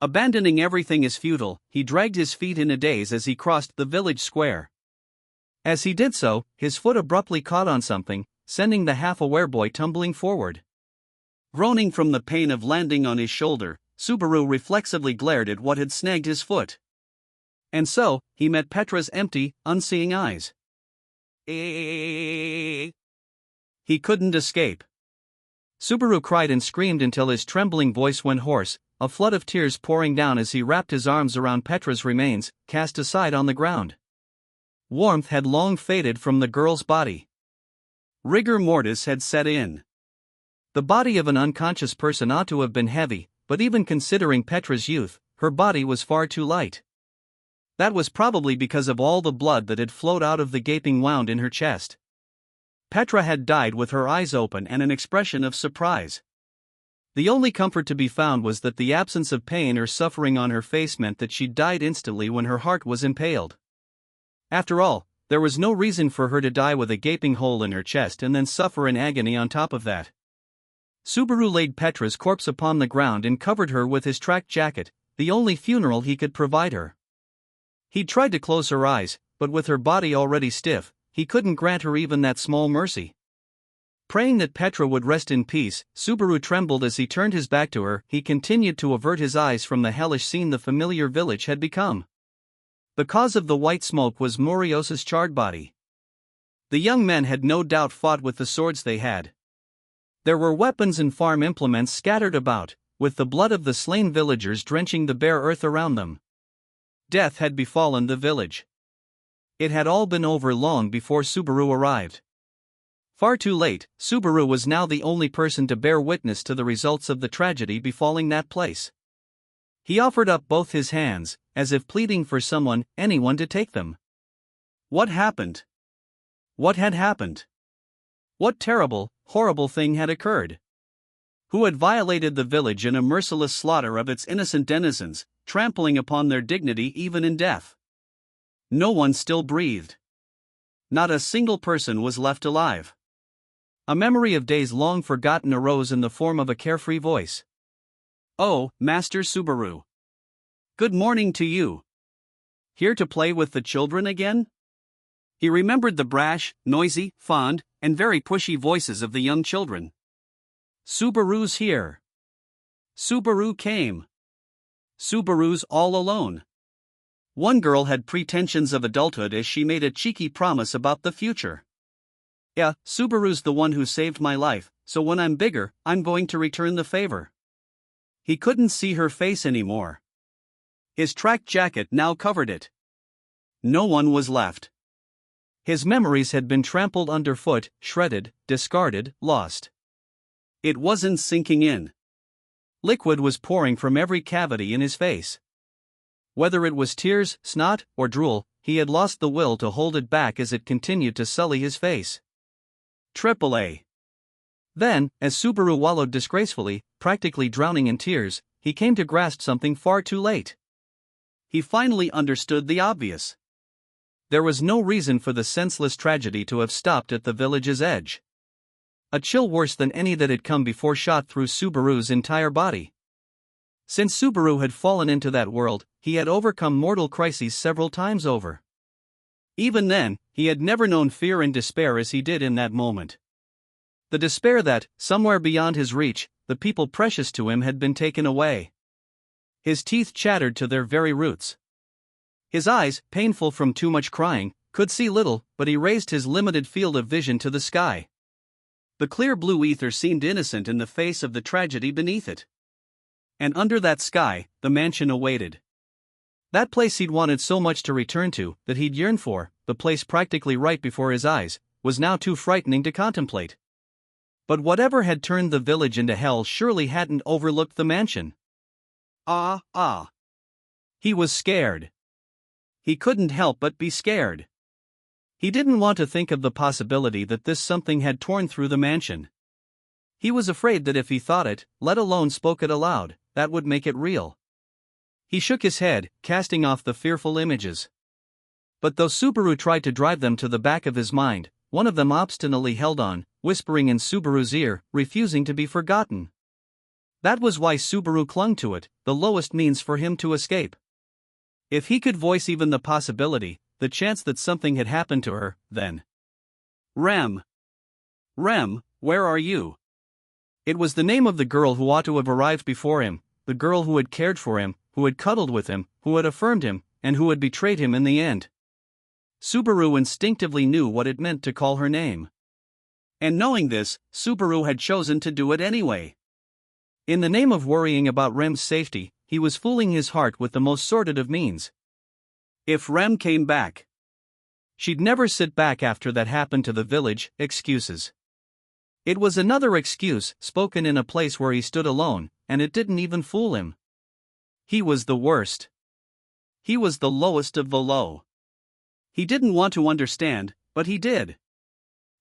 Abandoning everything as futile, he dragged his feet in a daze as he crossed the village square. As he did so, his foot abruptly caught on something, sending the half-aware boy tumbling forward. Groaning from the pain of landing on his shoulder, Subaru reflexively glared at what had snagged his foot. And so, he met Petra's empty, unseeing eyes. He couldn't escape. Subaru cried and screamed until his trembling voice went hoarse, a flood of tears pouring down as he wrapped his arms around Petra's remains, cast aside on the ground. Warmth had long faded from the girl's body. Rigor mortis had set in. The body of an unconscious person ought to have been heavy, but even considering Petra's youth, her body was far too light. That was probably because of all the blood that had flowed out of the gaping wound in her chest. Petra had died with her eyes open and an expression of surprise. The only comfort to be found was that the absence of pain or suffering on her face meant that she'd died instantly when her heart was impaled. After all, there was no reason for her to die with a gaping hole in her chest and then suffer in agony on top of that. Subaru laid Petra's corpse upon the ground and covered her with his track jacket, the only funeral he could provide her. He tried to close her eyes, but with her body already stiff, he couldn't grant her even that small mercy. Praying that Petra would rest in peace, Subaru trembled as he turned his back to her. He continued to avert his eyes from the hellish scene the familiar village had become. The cause of the white smoke was Moriosa's charred body. The young men had no doubt fought with the swords they had. There were weapons and farm implements scattered about, with the blood of the slain villagers drenching the bare earth around them. Death had befallen the village. It had all been over long before Subaru arrived. Far too late, Subaru was now the only person to bear witness to the results of the tragedy befalling that place. He offered up both his hands, as if pleading for someone, anyone to take them. What happened? What had happened? What terrible, horrible thing had occurred? Who had violated the village in a merciless slaughter of its innocent denizens, trampling upon their dignity even in death? No one still breathed. Not a single person was left alive. A memory of days long forgotten arose in the form of a carefree voice. "Oh, Master Subaru. Good morning to you. Here to play with the children again?" He remembered the brash, noisy, fond, and very pushy voices of the young children. Subaru's here. Subaru came. Subaru's all alone. One girl had pretensions of adulthood as she made a cheeky promise about the future. "Yeah, Subaru's the one who saved my life, so when I'm bigger, I'm going to return the favor." He couldn't see her face anymore. His track jacket now covered it. No one was left. His memories had been trampled underfoot, shredded, discarded, lost. It wasn't sinking in. Liquid was pouring from every cavity in his face. Whether it was tears, snot, or drool, he had lost the will to hold it back as it continued to sully his face. AAA. Then, as Subaru wallowed disgracefully, practically drowning in tears, he came to grasp something far too late. He finally understood the obvious. There was no reason for the senseless tragedy to have stopped at the village's edge. A chill worse than any that had come before shot through Subaru's entire body. Since Subaru had fallen into that world, he had overcome mortal crises several times over. Even then, he had never known fear and despair as he did in that moment. The despair that, somewhere beyond his reach, the people precious to him had been taken away. His teeth chattered to their very roots. His eyes, painful from too much crying, could see little, but he raised his limited field of vision to the sky. The clear blue ether seemed innocent in the face of the tragedy beneath it. And under that sky, the mansion awaited. That place he'd wanted so much to return to, that he'd yearned for, the place practically right before his eyes, was now too frightening to contemplate. But whatever had turned the village into hell surely hadn't overlooked the mansion. He was scared. He couldn't help but be scared. He didn't want to think of the possibility that this something had torn through the mansion. He was afraid that if he thought it, let alone spoke it aloud, that would make it real. He shook his head, casting off the fearful images. But though Subaru tried to drive them to the back of his mind, one of them obstinately held on, whispering in Subaru's ear, refusing to be forgotten. That was why Subaru clung to it, the lowest means for him to escape. If he could voice even the possibility, the chance that something had happened to her, then. Rem, where are you? It was the name of the girl who ought to have arrived before him, the girl who had cared for him, who had cuddled with him, who had affirmed him, and who had betrayed him in the end. Subaru instinctively knew what it meant to call her name. And knowing this, Subaru had chosen to do it anyway. In the name of worrying about Rem's safety, he was fooling his heart with the most sordid of means. If Rem came back, she'd never sit back after that happened to the village. Excuses. It was another excuse, spoken in a place where he stood alone, and it didn't even fool him. He was the worst. He was the lowest of the low. He didn't want to understand, but he did.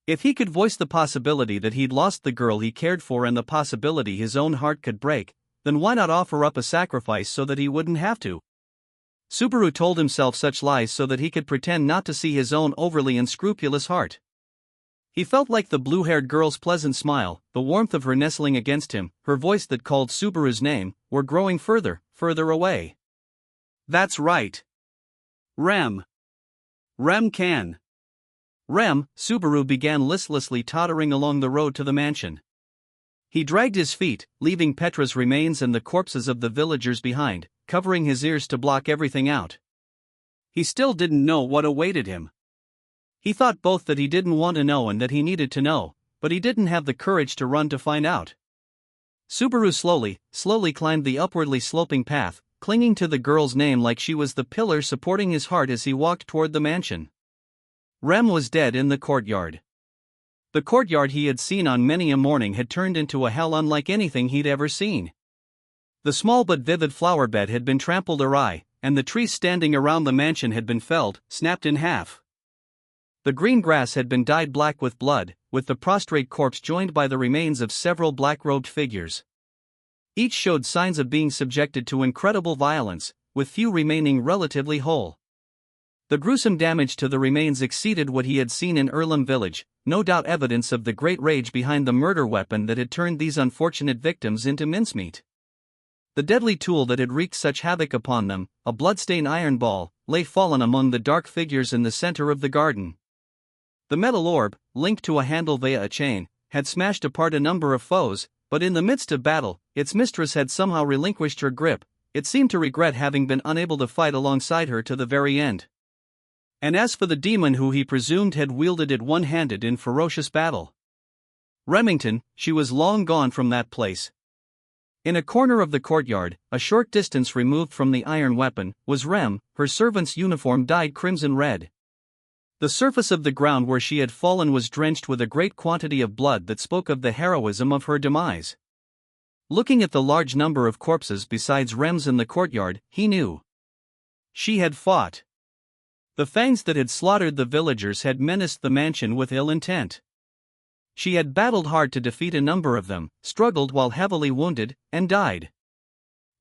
If he could voice the possibility that he'd lost the girl he cared for and the possibility his own heart could break, then why not offer up a sacrifice so that he wouldn't have to? Subaru told himself such lies so that he could pretend not to see his own overly unscrupulous heart. He felt like the blue-haired girl's pleasant smile, the warmth of her nestling against him, her voice that called Subaru's name, were growing further away. That's right. Rem can. Rem, Subaru began listlessly tottering along the road to the mansion. He dragged his feet, leaving Petra's remains and the corpses of the villagers behind, covering his ears to block everything out. He still didn't know what awaited him. He thought both that he didn't want to know and that he needed to know, but he didn't have the courage to run to find out. Subaru slowly climbed the upwardly sloping path, clinging to the girl's name like she was the pillar supporting his heart as he walked toward the mansion. Rem was dead in the courtyard. The courtyard he had seen on many a morning had turned into a hell unlike anything he'd ever seen. The small but vivid flower bed had been trampled awry, and the trees standing around the mansion had been felled, snapped in half. The green grass had been dyed black with blood, with the prostrate corpse joined by the remains of several black-robed figures. Each showed signs of being subjected to incredible violence, with few remaining relatively whole. The gruesome damage to the remains exceeded what he had seen in Earlham village, no doubt evidence of the great rage behind the murder weapon that had turned these unfortunate victims into mincemeat. The deadly tool that had wreaked such havoc upon them, a blood-stained iron ball, lay fallen among the dark figures in the center of the garden. The metal orb, linked to a handle via a chain, had smashed apart a number of foes, but in the midst of battle, its mistress had somehow relinquished her grip. It seemed to regret having been unable to fight alongside her to the very end. And as for the demon who he presumed had wielded it one-handed in ferocious battle, Remington, she was long gone from that place. In a corner of the courtyard, a short distance removed from the iron weapon, was Rem, her servant's uniform dyed crimson red. The surface of the ground where she had fallen was drenched with a great quantity of blood that spoke of the heroism of her demise. Looking at the large number of corpses besides Rem's in the courtyard, he knew. She had fought. The fangs that had slaughtered the villagers had menaced the mansion with ill intent. She had battled hard to defeat a number of them, struggled while heavily wounded, and died.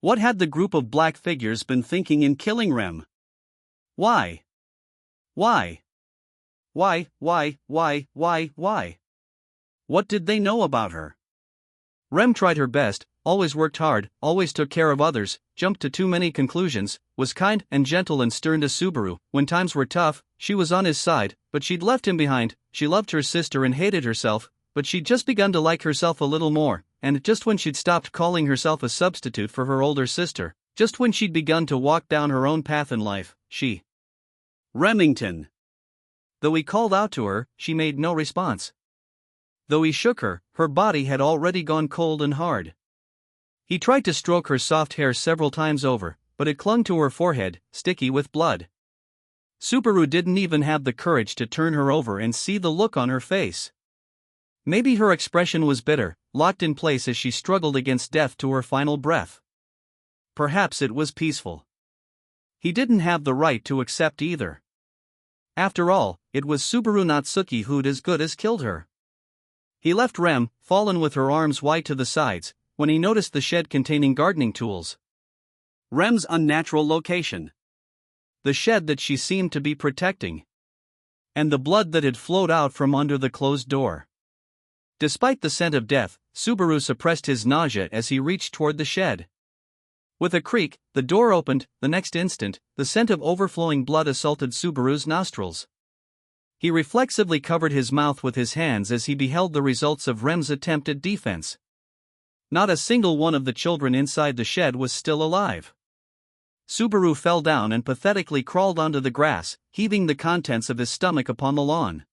What had the group of black figures been thinking in killing Rem? Why? Why? Why? What did they know about her? Rem tried her best, always worked hard, always took care of others, jumped to too many conclusions, was kind and gentle and stern to Subaru. When times were tough, she was on his side, but she'd left him behind. She loved her sister and hated herself, but she'd just begun to like herself a little more, and just when she'd stopped calling herself a substitute for her older sister, Just when she'd begun to walk down her own path in life, she. Remington. Though he called out to her, she made no response. Though he shook her, her body had already gone cold and hard. He tried to stroke her soft hair several times over, but it clung to her forehead, sticky with blood. Subaru didn't even have the courage to turn her over and see the look on her face. Maybe her expression was bitter, locked in place as she struggled against death to her final breath. Perhaps it was peaceful. He didn't have the right to accept either. After all, it was Subaru Natsuki who'd as good as killed her. He left Rem, fallen with her arms wide to the sides, when he noticed the shed containing gardening tools. Rem's unnatural location. The shed that she seemed to be protecting. And the blood that had flowed out from under the closed door. Despite the scent of death, Subaru suppressed his nausea as he reached toward the shed. With a creak, the door opened. The next instant, the scent of overflowing blood assaulted Subaru's nostrils. He reflexively covered his mouth with his hands as he beheld the results of Rem's attempt at defense. Not a single one of the children inside the shed was still alive. Subaru fell down and pathetically crawled onto the grass, heaving the contents of his stomach upon the lawn.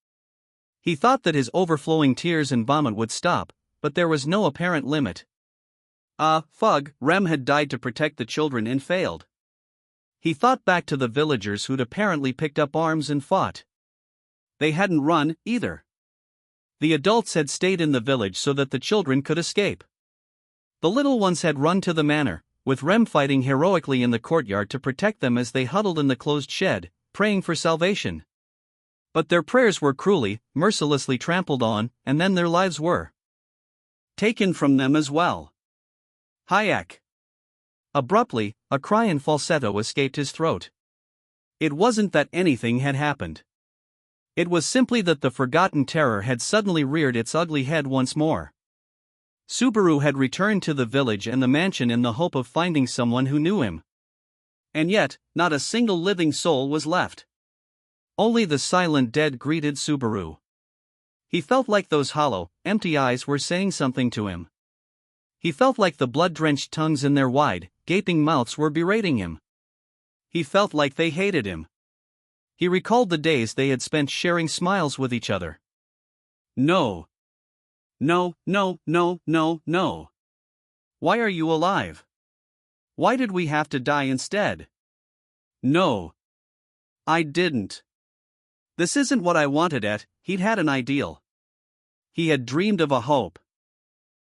He thought that his overflowing tears and vomit would stop, but there was no apparent limit. Fug, Rem had died to protect the children and failed. He thought back to the villagers who'd apparently picked up arms and fought. They hadn't run, either. The adults had stayed in the village so that the children could escape. The little ones had run to the manor, with Rem fighting heroically in the courtyard to protect them as they huddled in the closed shed, praying for salvation. But their prayers were cruelly, mercilessly trampled on, and then their lives were taken from them as well. Hayek. Abruptly, a cry in falsetto escaped his throat. It wasn't that anything had happened. It was simply that the forgotten terror had suddenly reared its ugly head once more. Subaru had returned to the village and the mansion in the hope of finding someone who knew him. And yet, not a single living soul was left. Only the silent dead greeted Subaru. He felt like those hollow, empty eyes were saying something to him. He felt like the blood-drenched tongues in their wide, gaping mouths were berating him. He felt like they hated him. He recalled the days they had spent sharing smiles with each other. No. No, no, no, no, no. Why are you alive? Why did we have to die instead? No. I didn't. This isn't what I wanted at. He'd had an ideal. He had dreamed of a hope.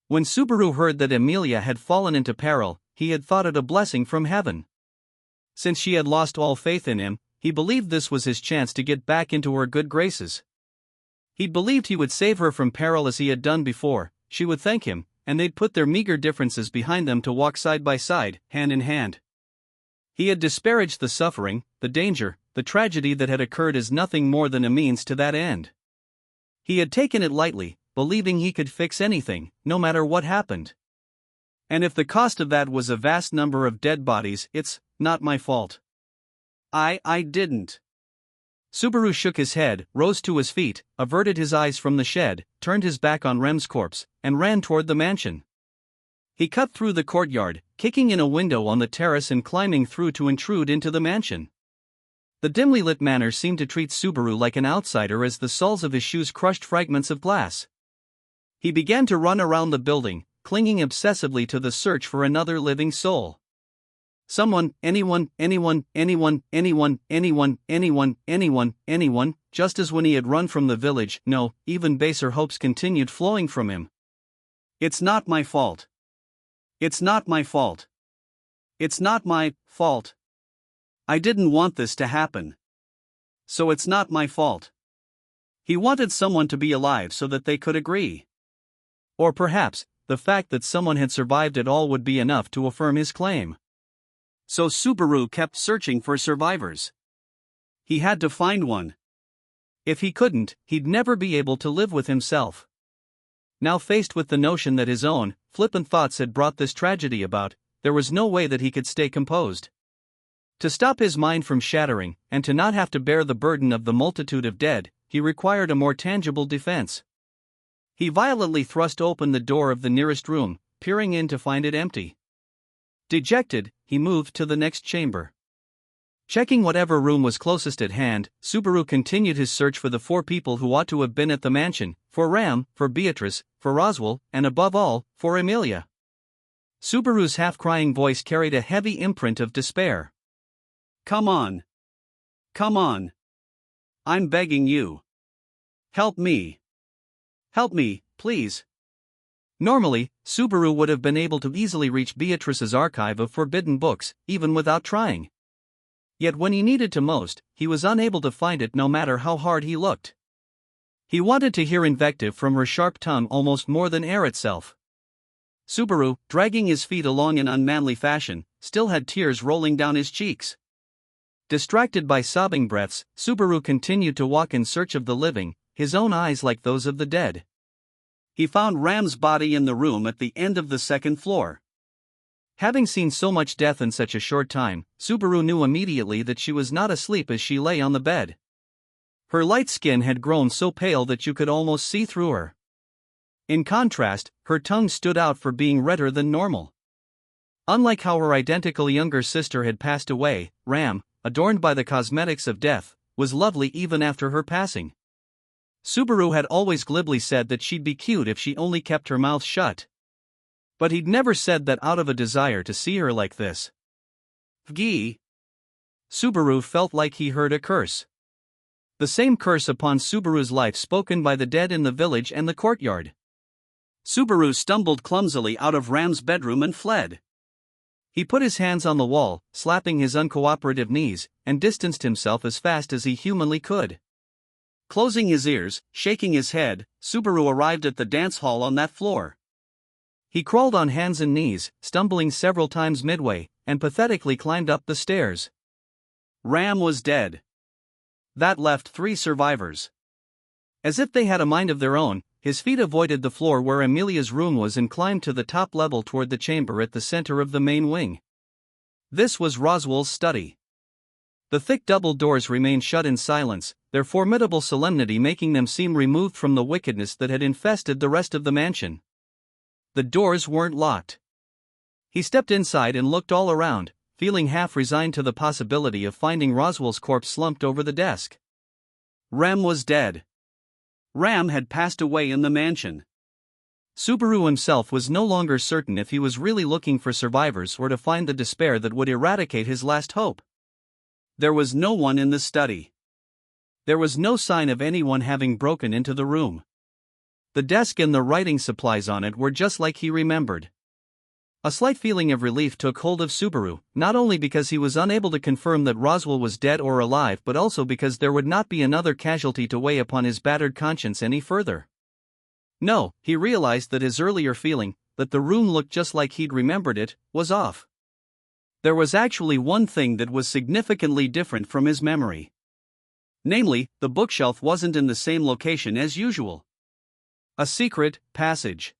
When Subaru heard that Emilia had fallen into peril, he had thought it a blessing from heaven. Since she had lost all faith in him, he believed this was his chance to get back into her good graces. He believed he would save her from peril as he had done before. She would thank him, and they'd put their meager differences behind them to walk side by side, hand in hand. He had disparaged the suffering, the danger, the tragedy that had occurred as nothing more than a means to that end. He had taken it lightly, believing he could fix anything, no matter what happened. And if the cost of that was a vast number of dead bodies, it's not my fault. I didn't. Subaru shook his head, rose to his feet, averted his eyes from the shed, turned his back on Rem's corpse, and ran toward the mansion. He cut through the courtyard, kicking in a window on the terrace and climbing through to intrude into the mansion. The dimly lit manor seemed to treat Subaru like an outsider as the soles of his shoes crushed fragments of glass. He began to run around the building, clinging obsessively to the search for another living soul. Someone, anyone, just as when he had run from the village. No, even baser hopes continued flowing from him. It's not my fault. It's not my fault. It's not my fault. I didn't want this to happen. So it's not my fault. He wanted someone to be alive so that they could agree. Or perhaps, the fact that someone had survived it all would be enough to affirm his claim. So Subaru kept searching for survivors. He had to find one. If he couldn't, he'd never be able to live with himself. Now faced with the notion that his own, flippant thoughts had brought this tragedy about, there was no way that he could stay composed. To stop his mind from shattering, and to not have to bear the burden of the multitude of dead, he required a more tangible defense. He violently thrust open the door of the nearest room, peering in to find it empty. Dejected, he moved to the next chamber. Checking whatever room was closest at hand, Subaru continued his search for the 4 people who ought to have been at the mansion: for Ram, for Beatrice, for Roswell, and above all, for Emilia. Subaru's half-crying voice carried a heavy imprint of despair. "Come on. Come on. I'm begging you. Help me. Help me, please." Normally, Subaru would have been able to easily reach Beatrice's archive of forbidden books, even without trying. Yet when he needed to most, he was unable to find it no matter how hard he looked. He wanted to hear invective from her sharp tongue almost more than air itself. Subaru, dragging his feet along in unmanly fashion, still had tears rolling down his cheeks. Distracted by sobbing breaths, Subaru continued to walk in search of the living, his own eyes like those of the dead. He found Ram's body in the room at the end of the 2nd floor. Having seen so much death in such a short time, Subaru knew immediately that she was not asleep as she lay on the bed. Her light skin had grown so pale that you could almost see through her. In contrast, her tongue stood out for being redder than normal. Unlike how her identical younger sister had passed away, Ram, adorned by the cosmetics of death, was lovely even after her passing. Subaru had always glibly said that she'd be cute if she only kept her mouth shut. But he'd never said that out of a desire to see her like this. Gee. Subaru felt like he heard a curse. The same curse upon Subaru's life spoken by the dead in the village and the courtyard. Subaru stumbled clumsily out of Ram's bedroom and fled. He put his hands on the wall, slapping his uncooperative knees, and distanced himself as fast as he humanly could. Closing his ears, shaking his head, Subaru arrived at the dance hall on that floor. He crawled on hands and knees, stumbling several times midway, and pathetically climbed up the stairs. Ram was dead. That left 3 survivors. As if they had a mind of their own, his feet avoided the floor where Emilia's room was and climbed to the top level toward the chamber at the center of the main wing. This was Roswell's study. The thick double doors remained shut in silence, their formidable solemnity making them seem removed from the wickedness that had infested the rest of the mansion. The doors weren't locked. He stepped inside and looked all around, feeling half resigned to the possibility of finding Roswell's corpse slumped over the desk. Ram was dead. Ram had passed away in the mansion. Subaru himself was no longer certain if he was really looking for survivors or to find the despair that would eradicate his last hope. There was no one in the study. There was no sign of anyone having broken into the room. The desk and the writing supplies on it were just like he remembered. A slight feeling of relief took hold of Subaru, not only because he was unable to confirm that Roswell was dead or alive but also because there would not be another casualty to weigh upon his battered conscience any further. No, he realized that his earlier feeling, that the room looked just like he'd remembered it, was off. There was actually one thing that was significantly different from his memory. Namely, the bookshelf wasn't in the same location as usual. A secret passage.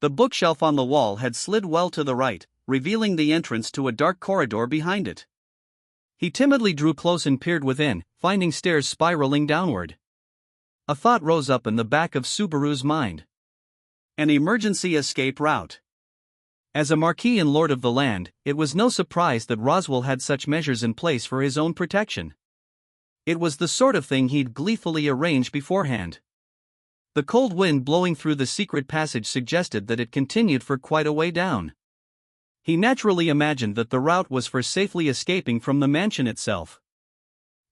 The bookshelf on the wall had slid well to the right, revealing the entrance to a dark corridor behind it. He timidly drew close and peered within, finding stairs spiraling downward. A thought rose up in the back of Subaru's mind. An emergency escape route. As a marquis and lord of the land, it was no surprise that Roswell had such measures in place for his own protection. It was the sort of thing he'd gleefully arranged beforehand. The cold wind blowing through the secret passage suggested that it continued for quite a way down. He naturally imagined that the route was for safely escaping from the mansion itself.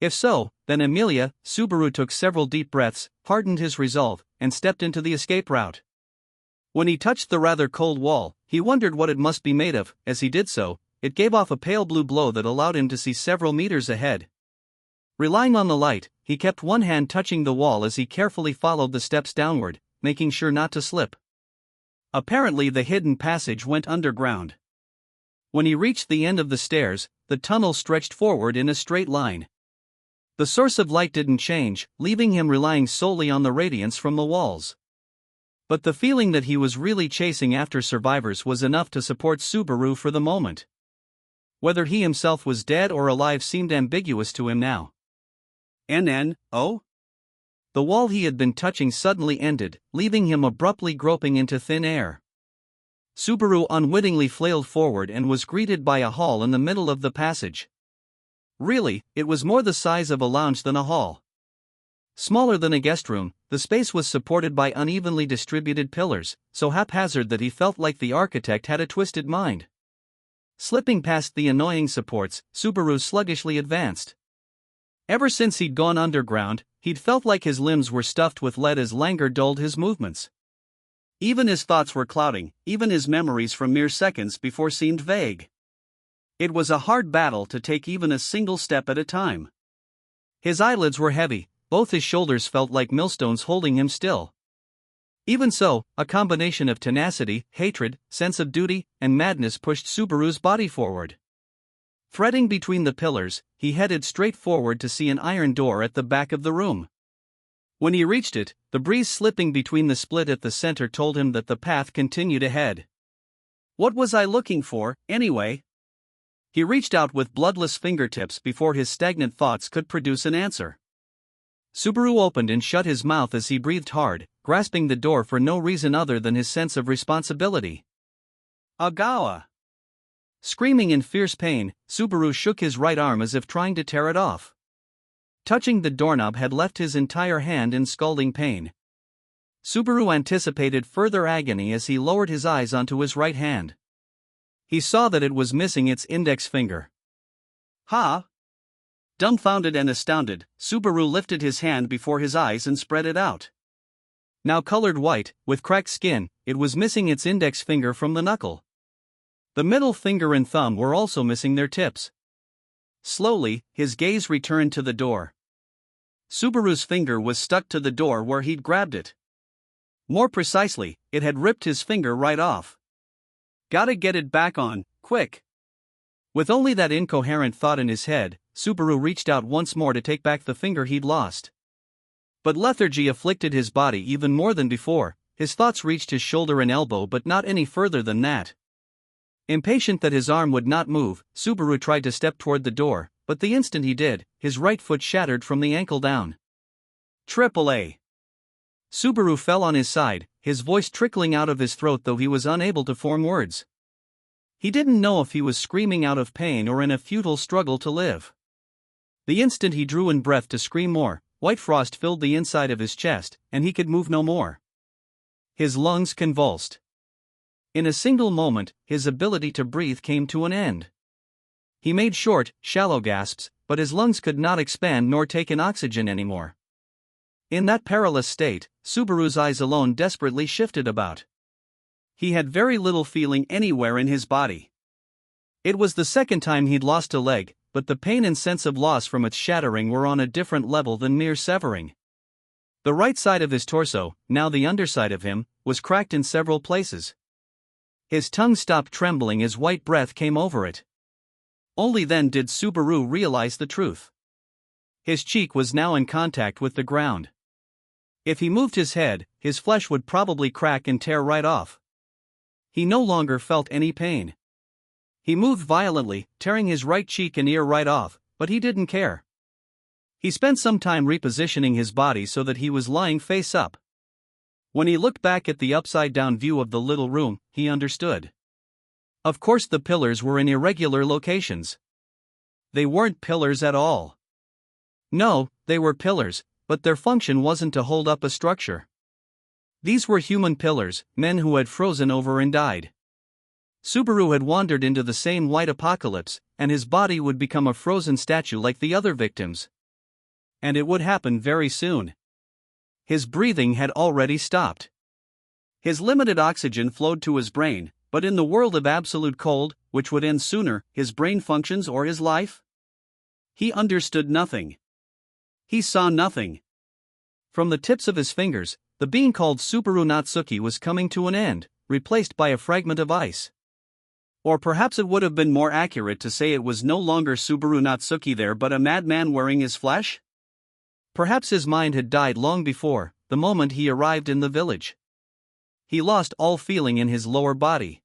If so, then Emilia. Subaru took several deep breaths, hardened his resolve, and stepped into the escape route. When he touched the rather cold wall, he wondered what it must be made of. As he did so, it gave off a pale blue glow that allowed him to see several meters ahead. Relying on the light, he kept one hand touching the wall as he carefully followed the steps downward, making sure not to slip. Apparently the hidden passage went underground. When he reached the end of the stairs, the tunnel stretched forward in a straight line. The source of light didn't change, leaving him relying solely on the radiance from the walls. But the feeling that he was really chasing after survivors was enough to support Subaru for the moment. Whether he himself was dead or alive seemed ambiguous to him now. NNO? The wall he had been touching suddenly ended, leaving him abruptly groping into thin air. Subaru unwittingly flailed forward and was greeted by a hall in the middle of the passage. Really, it was more the size of a lounge than a hall. Smaller than a guest room, the space was supported by unevenly distributed pillars, so haphazard that he felt like the architect had a twisted mind. Slipping past the annoying supports, Subaru sluggishly advanced. Ever since he'd gone underground, he'd felt like his limbs were stuffed with lead as languor dulled his movements. Even his thoughts were clouding, even his memories from mere seconds before seemed vague. It was a hard battle to take even a single step at a time. His eyelids were heavy, both his shoulders felt like millstones holding him still. Even so, a combination of tenacity, hatred, sense of duty, and madness pushed Subaru's body forward. Threading between the pillars, he headed straight forward to see an iron door at the back of the room. When he reached it, the breeze slipping between the split at the center told him that the path continued ahead. What was I looking for, anyway? He reached out with bloodless fingertips before his stagnant thoughts could produce an answer. Subaru opened and shut his mouth as he breathed hard, grasping the door for no reason other than his sense of responsibility. Agawa! Screaming in fierce pain, Subaru shook his right arm as if trying to tear it off. Touching the doorknob had left his entire hand in scalding pain. Subaru anticipated further agony as he lowered his eyes onto his right hand. He saw that it was missing its index finger. Ha! Dumbfounded and astounded, Subaru lifted his hand before his eyes and spread it out. Now colored white, with cracked skin, it was missing its index finger from the knuckle. The middle finger and thumb were also missing their tips. Slowly, his gaze returned to the door. Subaru's finger was stuck to the door where he'd grabbed it. More precisely, it had ripped his finger right off. Gotta get it back on, quick. With only that incoherent thought in his head, Subaru reached out once more to take back the finger he'd lost. But lethargy afflicted his body even more than before. His thoughts reached his shoulder and elbow but not any further than that. Impatient that his arm would not move, Subaru tried to step toward the door, but the instant he did, his right foot shattered from the ankle down. AAA. Subaru fell on his side, his voice trickling out of his throat though he was unable to form words. He didn't know if he was screaming out of pain or in a futile struggle to live. The instant he drew in breath to scream more, white frost filled the inside of his chest, and he could move no more. His lungs convulsed. In a single moment, his ability to breathe came to an end. He made short, shallow gasps, but his lungs could not expand nor take in oxygen anymore. In that perilous state, Subaru's eyes alone desperately shifted about. He had very little feeling anywhere in his body. It was the second time he'd lost a leg, but the pain and sense of loss from its shattering were on a different level than mere severing. The right side of his torso, now the underside of him, was cracked in several places. His tongue stopped trembling as white breath came over it. Only then did Subaru realize the truth. His cheek was now in contact with the ground. If he moved his head, his flesh would probably crack and tear right off. He no longer felt any pain. He moved violently, tearing his right cheek and ear right off, but he didn't care. He spent some time repositioning his body so that he was lying face up. When he looked back at the upside-down view of the little room, he understood. Of course the pillars were in irregular locations. They weren't pillars at all. No, they were pillars, but their function wasn't to hold up a structure. These were human pillars, men who had frozen over and died. Subaru had wandered into the same white apocalypse, and his body would become a frozen statue like the other victims. And it would happen very soon. His breathing had already stopped. His limited oxygen flowed to his brain, but in the world of absolute cold, which would end sooner, his brain functions or his life? He understood nothing. He saw nothing. From the tips of his fingers, the being called Subaru Natsuki was coming to an end, replaced by a fragment of ice. Or perhaps it would have been more accurate to say it was no longer Subaru Natsuki there but a madman wearing his flesh? Perhaps his mind had died long before, the moment he arrived in the village. He lost all feeling in his lower body.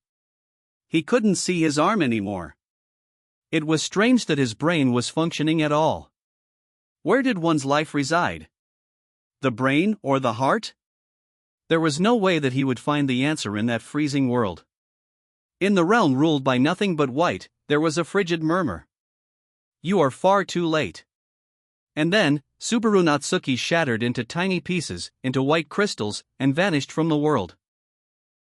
He couldn't see his arm anymore. It was strange that his brain was functioning at all. Where did one's life reside? The brain or the heart? There was no way that he would find the answer in that freezing world. In the realm ruled by nothing but white, there was a frigid murmur. You are far too late. And then, Subaru Natsuki shattered into tiny pieces, into white crystals, and vanished from the world.